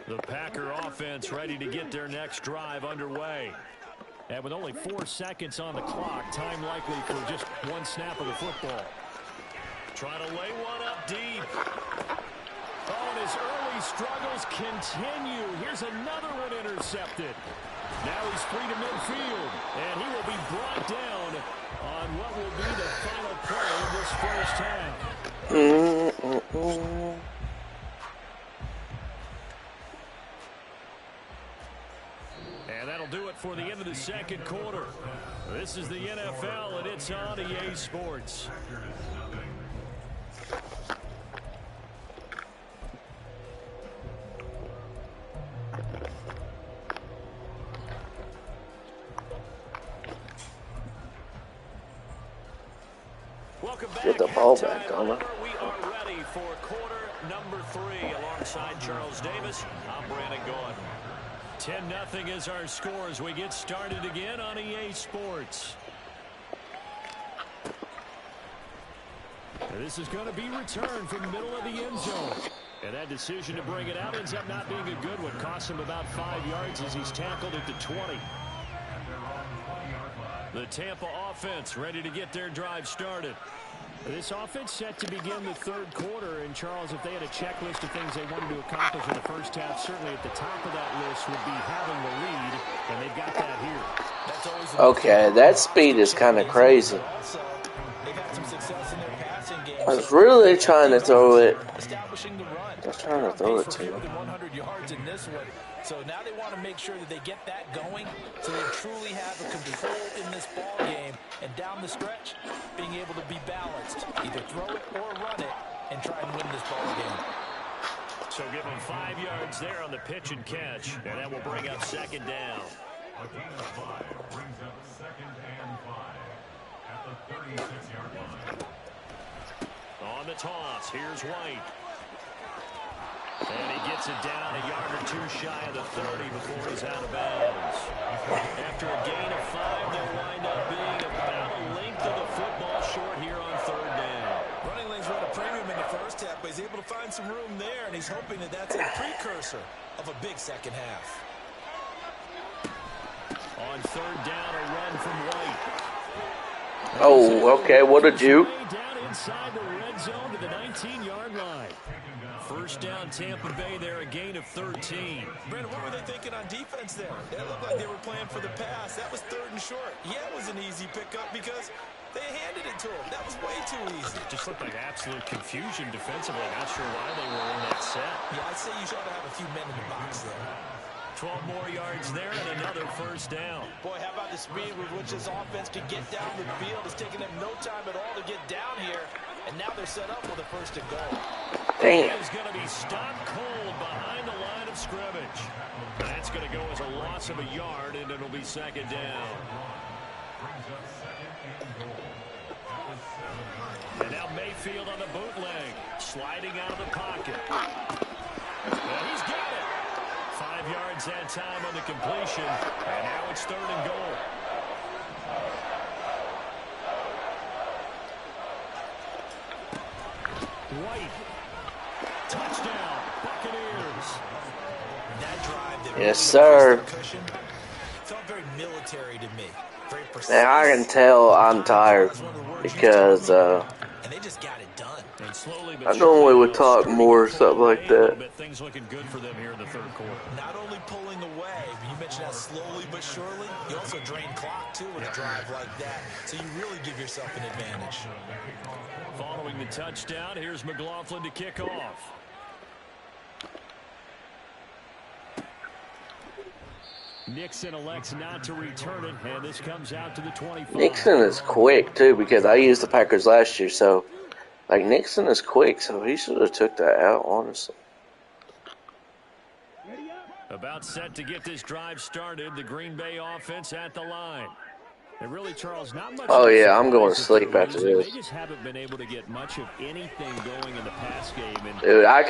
The Packer offense ready to get their next drive underway. And with only 4 seconds on the clock, time likely for just one snap of the football. Trying to lay one up deep. Oh, and his early struggles continue. Here's another one intercepted. Now he's free to midfield, and he will be brought down on what will be the final play of this first half. And that'll do it for the end of the 2nd quarter. This is the NFL, and it's on EA Sports. Welcome back. Get the ball back, Donna. We are ready for quarter number 3 alongside Charles Davis. I'm Brandon Gaudin. 10-0 is our score as we get started again on EA Sports. And this is going to be returned from the middle of the end zone. And that decision to bring it out ends up not being a good one. Costs him about 5 yards as he's tackled at the 20. The Tampa offense ready to get their drive started. This offense set to begin the 3rd quarter. And, Charles, if they had a checklist of things they wanted to accomplish in the first half, certainly at the top of that list would be having the lead. And they've got that here. Okay, that speed is kind of crazy. I was really trying to throw it. I was trying to throw it to him. 100 yards in this one. So now they want to make sure that they get that going so they truly have a control in this ball game. And down the stretch, being able to be balanced. Either throw it or run it and try and win this ball game. So give them 5 yards there on the pitch and catch. And that will bring up 2nd down. A gain of 5 brings up 2nd and 5 at the 36-yard line. On the toss, here's White. And he gets it down a yard or 2 shy of the 30 before he's out of bounds. After a gain of 5, they'll wind up being about a length of the football short here on 3rd down. Running lanes run a premium in the first half, but he's able to find some room there, and he's hoping that that's a precursor of a big second half. On 3rd down, a run from White. Oh, okay, what a juke. Down inside the red zone to the 19-yard line. First down, Tampa Bay there, a gain of 13. Brandon, what were they thinking on defense there? They looked like they were playing for the pass. That was 3rd and short. Yeah, it was an easy pickup because they handed it to him. That was way too easy. Just looked like absolute confusion defensively. Not sure why they were in that set. Yeah, I'd say you should have a few men in the box there. 12 more yards there and another first down. Boy, how about the speed with which this offense can get down the field? It's taking them no time at all to get down here. And now they're set up with a 1st and goal. Damn. He's going to be stopped cold behind the line of scrimmage. That's going to go as a loss of a yard, and it'll be 2nd down. And now Mayfield on the bootleg, sliding out of the pocket. And he's got it. 5 yards that time on the completion, and now it's 3rd and goal. White. Touchdown, Buccaneers. That drive that Yes, sir. cushion felt very military to me. Very precise. And I can tell I'm tired because And they just got it done. And slowly I normally would talk more or something like that. Things looking good for them here in the 3rd quarter. Not only pulling away, but you mentioned that slowly but surely. You also drain clock, too, with a drive like that. So you really give yourself an advantage. Following the touchdown, here's McLaughlin to kick off. Nixon elects not to return it, and this comes out to the 25. Nixon is quick too because I used the Packers last year, so like Nixon is quick, so he should have took that out, honestly. About set to get this drive started, the Green Bay offense at the line. And really, Charles, not much. Oh yeah, I'm going to sleep after this. They just haven't been able to get much of anything going in the pass game. And Dude, I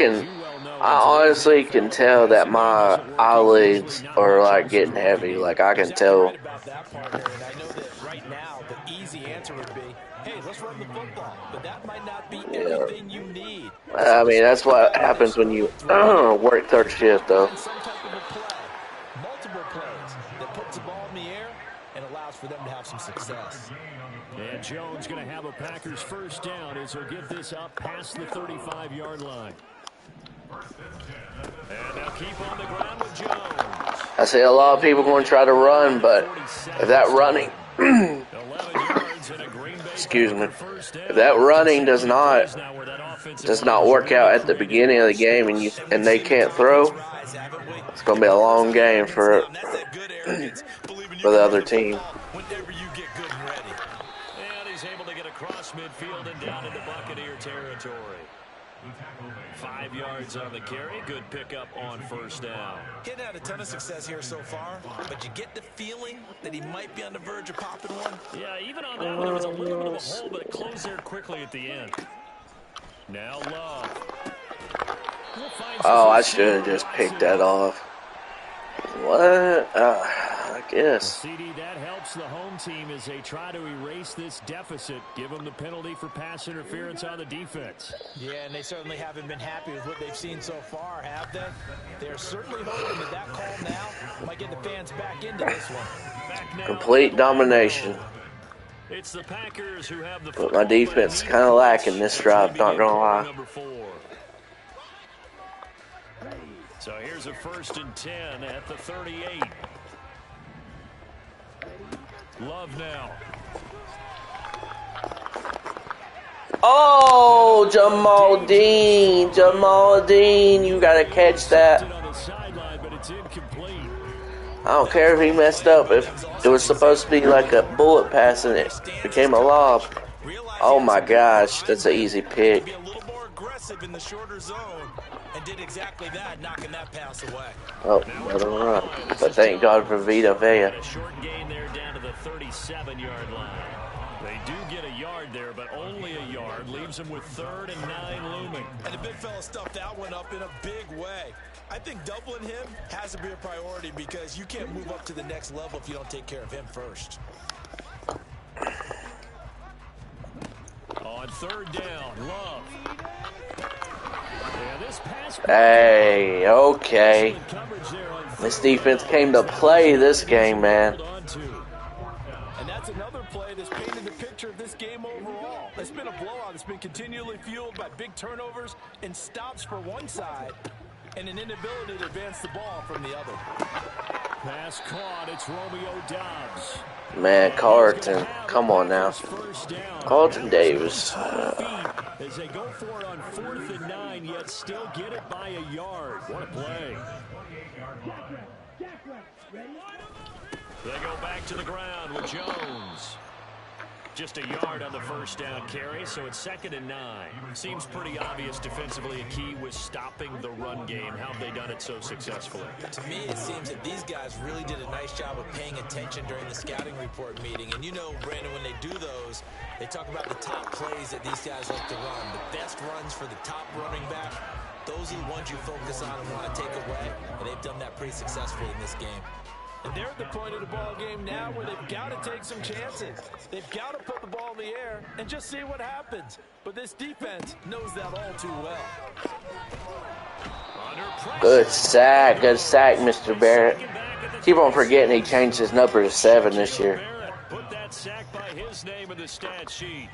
honestly can tell that my eyelids are like getting heavy. Like I can tell. About that part there, and I know that right now the easy answer would be, hey, let's run the football. But that might not be everything you need. I mean, that's what happens when you work 3rd shift, though. Some type of a play, multiple plays that puts the ball in the air and allows for them to have some success. And Jones going to have a Packers first down as he'll get this up past the 35-yard line. And they'll keep on the ground with Jones. I see a lot of people going to try to run, but if that running, 11 yards and a Green Bay excuse me, first down. if that running does not work out at the beginning of the game and they can't throw, it's going to be a long game for the other team. Whenever you get good and ready. And he's able to get across midfield and down into Buccaneer territory. 5 yards on the carry. Good pickup on first down. He hadn't had a ton of success here so far, but you get the feeling that he might be on the verge of popping one. Yeah, even on that one, there was a little bit of a hole, but it closed there quickly at the end. Now Love. Oh, I should have just picked that off. What? I guess. CD, that helps the home team as they try to erase this deficit. Give them the penalty for pass interference on the defense. Yeah, and they certainly haven't been happy with what they've seen so far, have they? They're certainly hoping that that call now might get the fans back into this one. Complete domination. It's the Packers who have the But my defense is kind of lacking this drive, not going to lie. So here's a 1st and 10 at the 38. Love now. Oh, Jamal Dean, you got to catch that. I don't care if he messed up. If it was supposed to be like a bullet pass and it became a lob. Oh my gosh, that's an easy pick. Be a little more aggressive in the shorter zone and did exactly that, knocking that pass away. Oh, another run. But thank God for Vita Vea. A short gain there down to the 37-yard line. They do get a yard there, but only a yard. Leaves them with 3rd and 9 looming. And the big fella stuffed that one up in a big way. I think doubling him has to be a priority because you can't move up to the next level if you don't take care of him first. On 3rd down, Love. Yeah, this pass. Hey, okay. This defense came to play this game, man. And that's another play that's painted the picture this game overall. It's been a blowout. It's been continually fueled by big turnovers and stops for one side and an inability to advance the ball from the other. Pass caught. It's Romeo Doubs. Man, Carlton, come on now. Carlton Davis. As they go for it on 4th and 9, yet still get it by a yard. What a play. They go back to the ground with Jones. Just a yard on the first down carry, so it's 2nd and 9. Seems pretty obvious defensively a key was stopping the run game. How have they done it so successfully? To me, it seems that these guys really did a nice job of paying attention during the scouting report meeting. And you know, Brandon, when they do those, they talk about the top plays that these guys like to run. The best runs for the top running back, those are the ones you focus on and want to take away. And they've done that pretty successfully in this game. And they're at the point of the ball game now where they've got to take some chances. They've got to put the ball in the air and just see what happens. But this defense knows that all too well. Good sack, Mr. Barrett. Keep on forgetting he changed his number to 7 this year. Put that sack by his name in the stat sheet.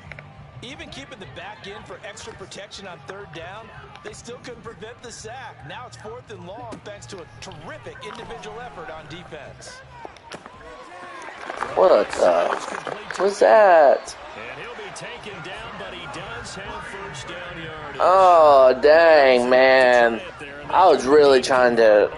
Even keeping the back in for extra protection on 3rd down, they still couldn't prevent the sack. Now it's 4th and long thanks to a terrific individual effort on defense. What was that? And he'll be taken down, but he does have first down yardage. Oh, dang, man. I was really trying to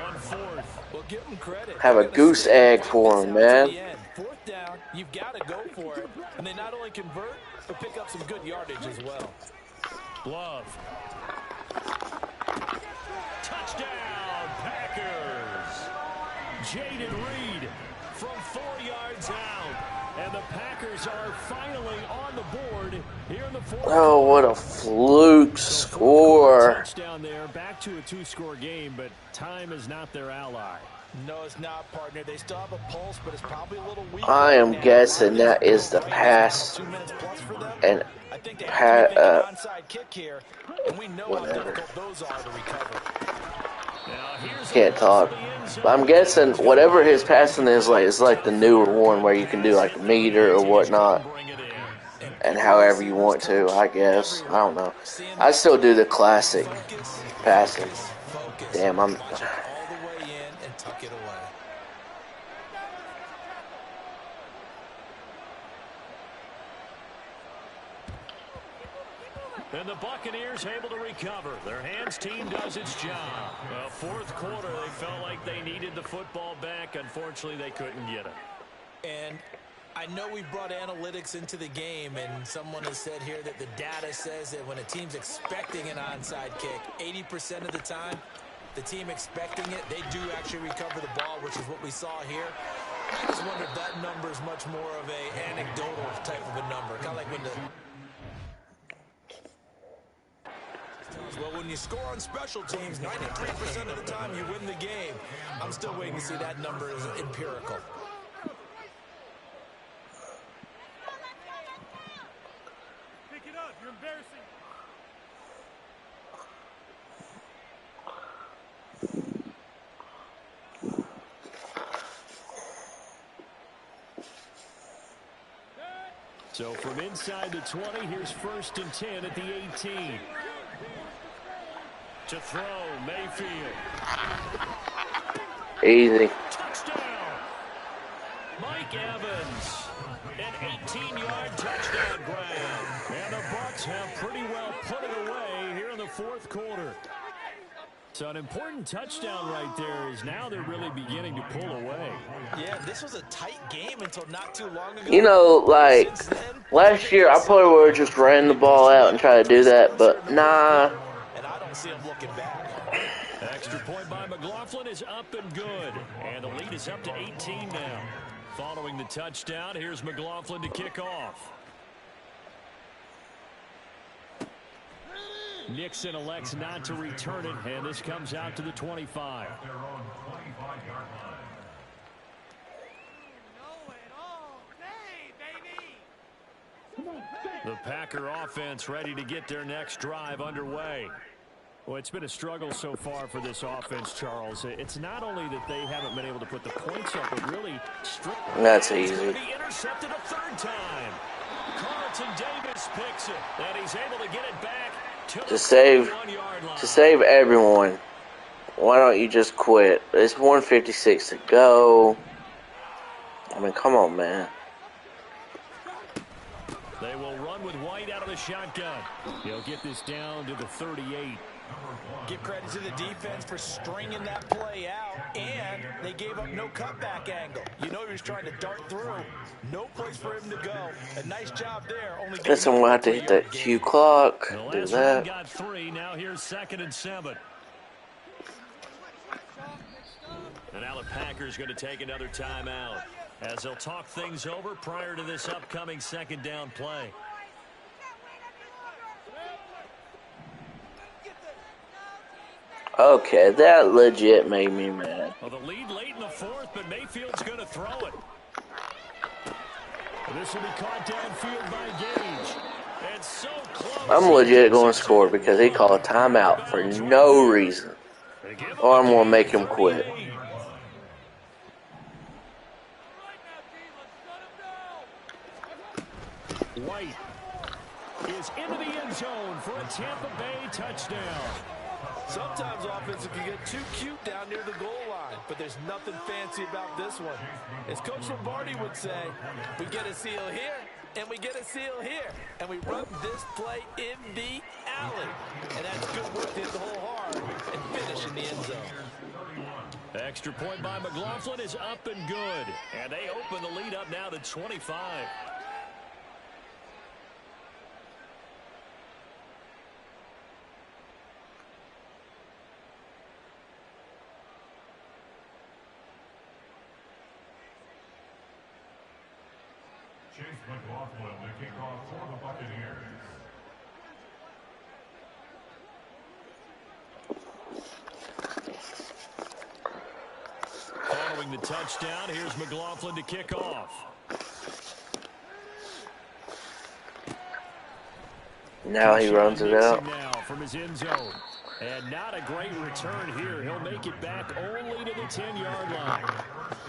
have a goose egg for him, man. 4th down, you've got to go for it. And they not only convert, but pick up some good yardage as well. Love. Touchdown, Packers. Jaden Reed from 4 yards out. And the Packers are finally on the board here in the 4th. Oh, what a fluke score. Touchdown there, back to a 2-score game, but time is not their ally. No, it's not, partner. They still have a pulse, but it's probably a little weak. I am guessing that is the pass and onside kick here, and we know how difficult those are to recover. Can't talk. But I'm guessing whatever his passing is like the newer one where you can do like a meter or whatnot. And however you want to, I guess. I don't know. I still do the classic passing. Damn, I'm... Tuck it away. And the Buccaneers able to recover. Their hands team does its job. 4th quarter, they felt like they needed the football back. Unfortunately, they couldn't get it. And I know we brought analytics into the game, and someone has said here that the data says that when a team's expecting an onside kick, 80% of the time, the team expecting it, they do actually recover the ball, which is what we saw here. I just wonder if that number is much more of a anecdotal type of a number. Kind of like when the... Well, when you score on special teams, 93% of the time you win the game. I'm still waiting to see that number as empirical. Pick it up. You're embarrassing. So from inside the 20, here's 1st and 10 at the 18. To throw, Mayfield. Easy. Touchdown. Mike Evans. An 18-yard touchdown grab. And the Bucs have pretty well put it away here in the 4th quarter. So an important touchdown right there is now they're really beginning to pull away. Yeah, this was a tight game until not too long ago. You know, like, last year I probably would have just ran the ball out and tried to do that, but nah. And I don't see him looking back. Extra point by McLaughlin is up and good. And the lead is up to 18 now. Following the touchdown, here's McLaughlin to kick off. Nixon elects not to return it, and this comes out to the 25. The Packer offense ready to get their next drive underway. Well, it's been a struggle so far for this offense, Charles. It's not only that they haven't been able to put the points up, but really... That's easy. Be intercepted a 3rd time. Carlton Davis picks it, and he's able to get it back to the To save 41-yard line. everyone, why don't you just quit? It's 1:56 to go. I mean, come on, man. They will run with White out of the shotgun. He'll get this down to the 38. Give credit to the defense for stringing that play out, and they gave up no cutback angle. You know he was trying to dart through. No place for him to go. A nice job there. Only Guess I'm gonna have to hit that Q clock. The Do last that. run got 3. Now here's 2nd and 7. And now the Packers going to take another timeout as they'll talk things over prior to this upcoming 2nd down play. Okay, that legit made me mad. Well, the lead late in the 4th, but Mayfield's going to throw it. This will be caught downfield by Gage. And so close. I'm legit going to score because he called a timeout for no reason. Or I'm going to make him quit. White is into the end zone for a Tampa Bay touchdown. Sometimes offenses can get too cute down near the goal line, but there's nothing fancy about this one. As Coach Lombardi would say, we get a seal here, and we get a seal here, and we rub this play in the alley. And that's good work to hit the hole hard and finish in the end zone. The extra point by McLaughlin is up and good, and they open the lead up now to 25. Chase McLaughlin to kick off for the Buccaneers. Following the touchdown, here's McLaughlin to kick off. Now he runs it out. Now from his end zone. And not a great return here. He'll make it back only to the 10-yard line.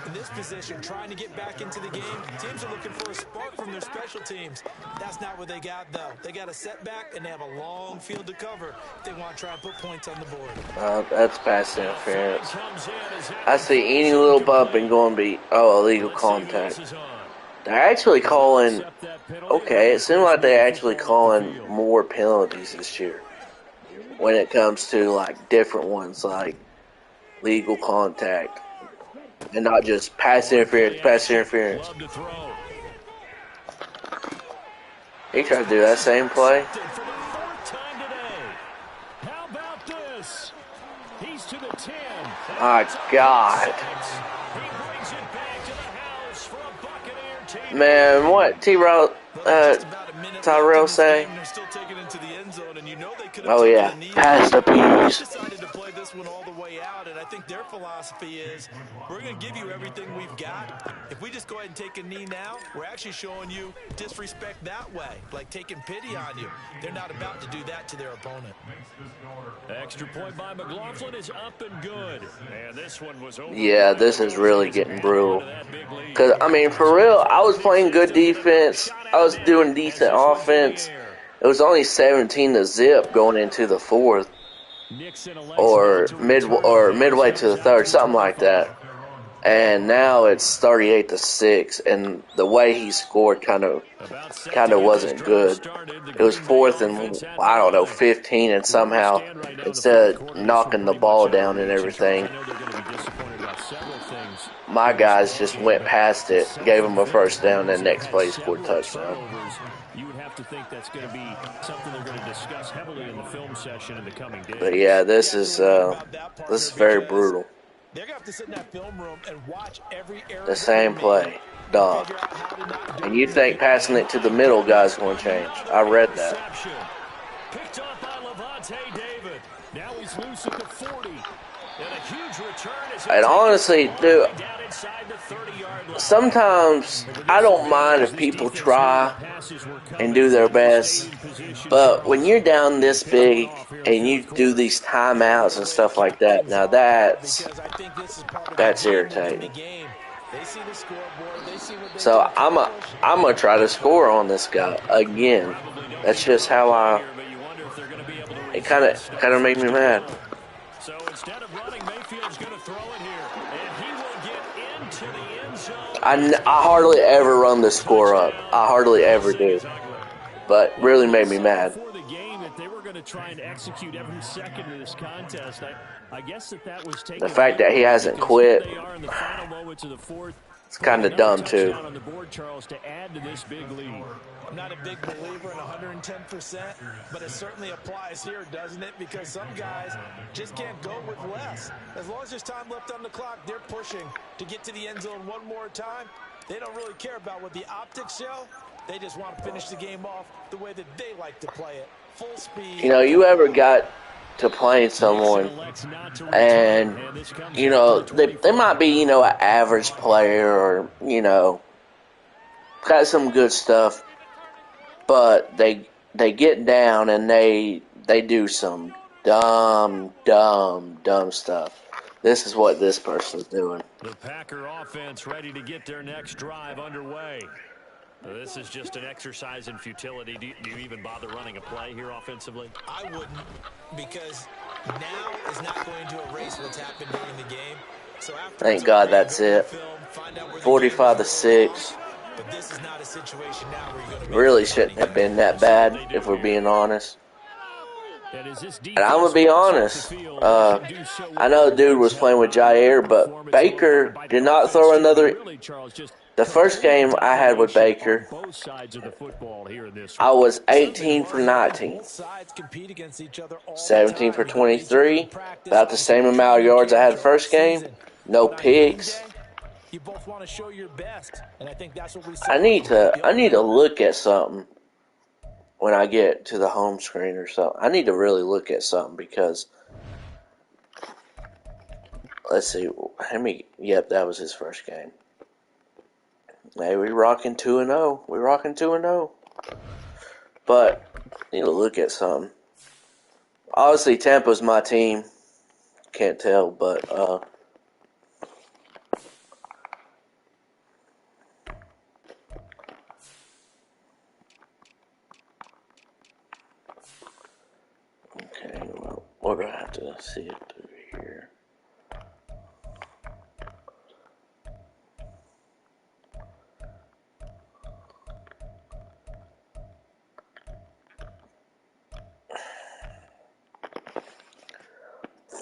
In this position, trying to get back into the game, teams are looking for a spark from their special teams. That's not what they got, though. They got a setback, and they have a long field to cover if they want to try and put points on the board. That's pass interference. I see any little bump and going to be, illegal contact. They're actually calling, okay, it seems like they're actually calling more penalties this year when it comes to, like, different ones, like legal contact. And not just pass interference, pass interference. He tried to do that same play. How about this? He's to the 10. My God. Man, what Tyrell say? Oh yeah, pass the peas. Decided to play this one all the way out, and I think their philosophy is we're going to give you everything we've got. If we just go ahead and take a knee now, we're actually showing you disrespect that way, like taking pity on you. They're not about to do that to their opponent. Extra point by McLaughlin is up and good. And this one was over. Yeah, this is really getting brutal. Because, I mean, for real, I was playing good defense. I was doing decent offense. It was only 17-0 going into the 4th. Or midway to the 3rd, something like that. And now it's 38-6, and the way he scored kind of wasn't good. It was 4th and 15, and somehow instead of knocking the ball down and everything, my guys just went past it, gave him a first down, and next play scored a touchdown. You would have to think that's going to be something they're going to discuss heavily in the film session in the coming days. But yeah, this is very brutal. They're going to have to sit in that film room and watch every error. The same play, dog. And you think passing it to the middle guy's going to change. I read that. Picked up by Levante David. Now he's loose at the 40. And a huge return as and honestly, dude, sometimes I don't mind if people try and do their best, but when you're down this big and you do these timeouts and stuff like that, now that's irritating. They see the scoreboard, they So I'm gonna try to score on this guy again. That's just how it kind of made me mad. So instead of running, Mayfield's going to throw it here, and he will get into the end zone. I hardly ever run the score up. I hardly ever do. But really made me mad. Before the game, that they were going to try and execute every second of this contest. I guess that was taken. The fact that he hasn't quit, they are in the final moments of the fourth. it's kind of dumb too. On the board, Charles, to add to this big lead. I'm not a big believer in 110%, but it certainly applies here, doesn't it? Because some guys just can't go with less. As long as there's time left on the clock, they're pushing to get to the end zone one more time. They don't really care about what the optics show. They just want to finish the game off the way that they like to play it. Full speed. You know, you ever got to playing someone and, you know, they might be, you know, an average player or, you know, got some good stuff, but they get down and they do some dumb stuff. This is what this person's doing. The Packer offense ready to get their next drive underway. This is just an exercise in futility. Do you even bother running a play here offensively? I wouldn't, because now is not going to erase what's happened during the game. So thank God that's it. 45-6. But this is not a situation now where you're going to really shouldn't have been that bad, if we're being honest. And I'm going to be honest. I know the dude was playing with Jair, but Baker did not throw another. The first game I had with Baker, I was 18 for 19. 17 for 23. About the same amount of yards I had the first game. No picks. You both want to show your best, and I think that's what we I need to look at something when I get to the home screen or something. I need to really look at something because let's see. Yep, that was his first game. Hey, we rocking 2-0. We rocking 2-0. But need to look at something. Obviously, Tampa's my team. Can't tell, but okay, well, we're going to have to see it through here.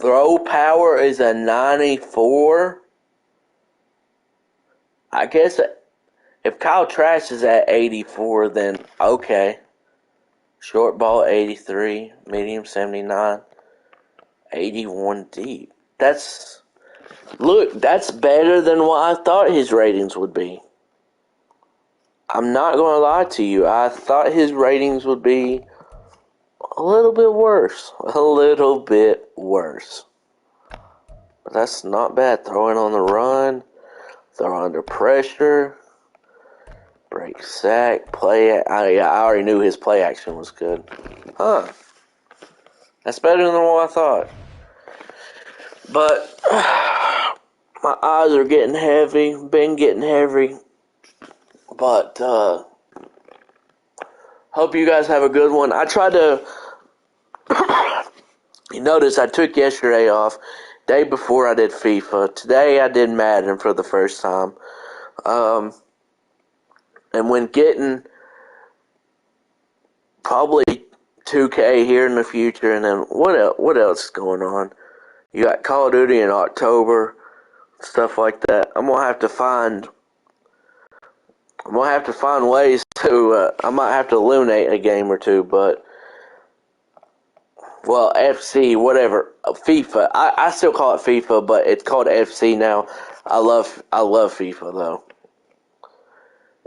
Throw power is a 94. I guess if Kyle Trask is at 84, then okay. Short ball 83, medium 79, 81 deep. That's better than what I thought his ratings would be. I'm not going to lie to you. I thought his ratings would be a little bit worse. But that's not bad. Throwing on the run, throw under pressure, break sack, play. I already knew his play action was good. Huh. That's better than what I thought. But my eyes are getting heavy. Been getting heavy. But hope you guys have a good one. I tried to. You notice I took yesterday off. Day before I did FIFA. Today I did Madden for the first time. And when getting probably 2K here in the future, and then what else is going on? You got Call of Duty in October, stuff like that. I'm gonna have to find ways to. I might have to eliminate a game or two, but. Well, FC, whatever, FIFA. I still call it FIFA, but it's called FC now. I love FIFA though.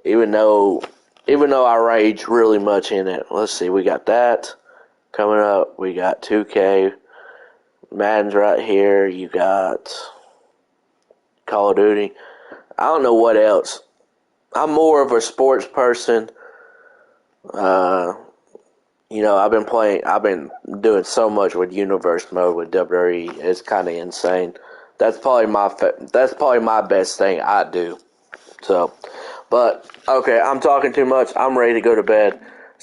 Even though I rage really much in it. Let's see, we got that coming up. We got 2K, Madden's right here. You got Call of Duty. I don't know what else. I'm more of a sports person. You know, I've been doing so much with Universe Mode with WWE. It's kind of insane. That's probably my best thing I do. So, But, okay, I'm talking too much. I'm ready to go to bed.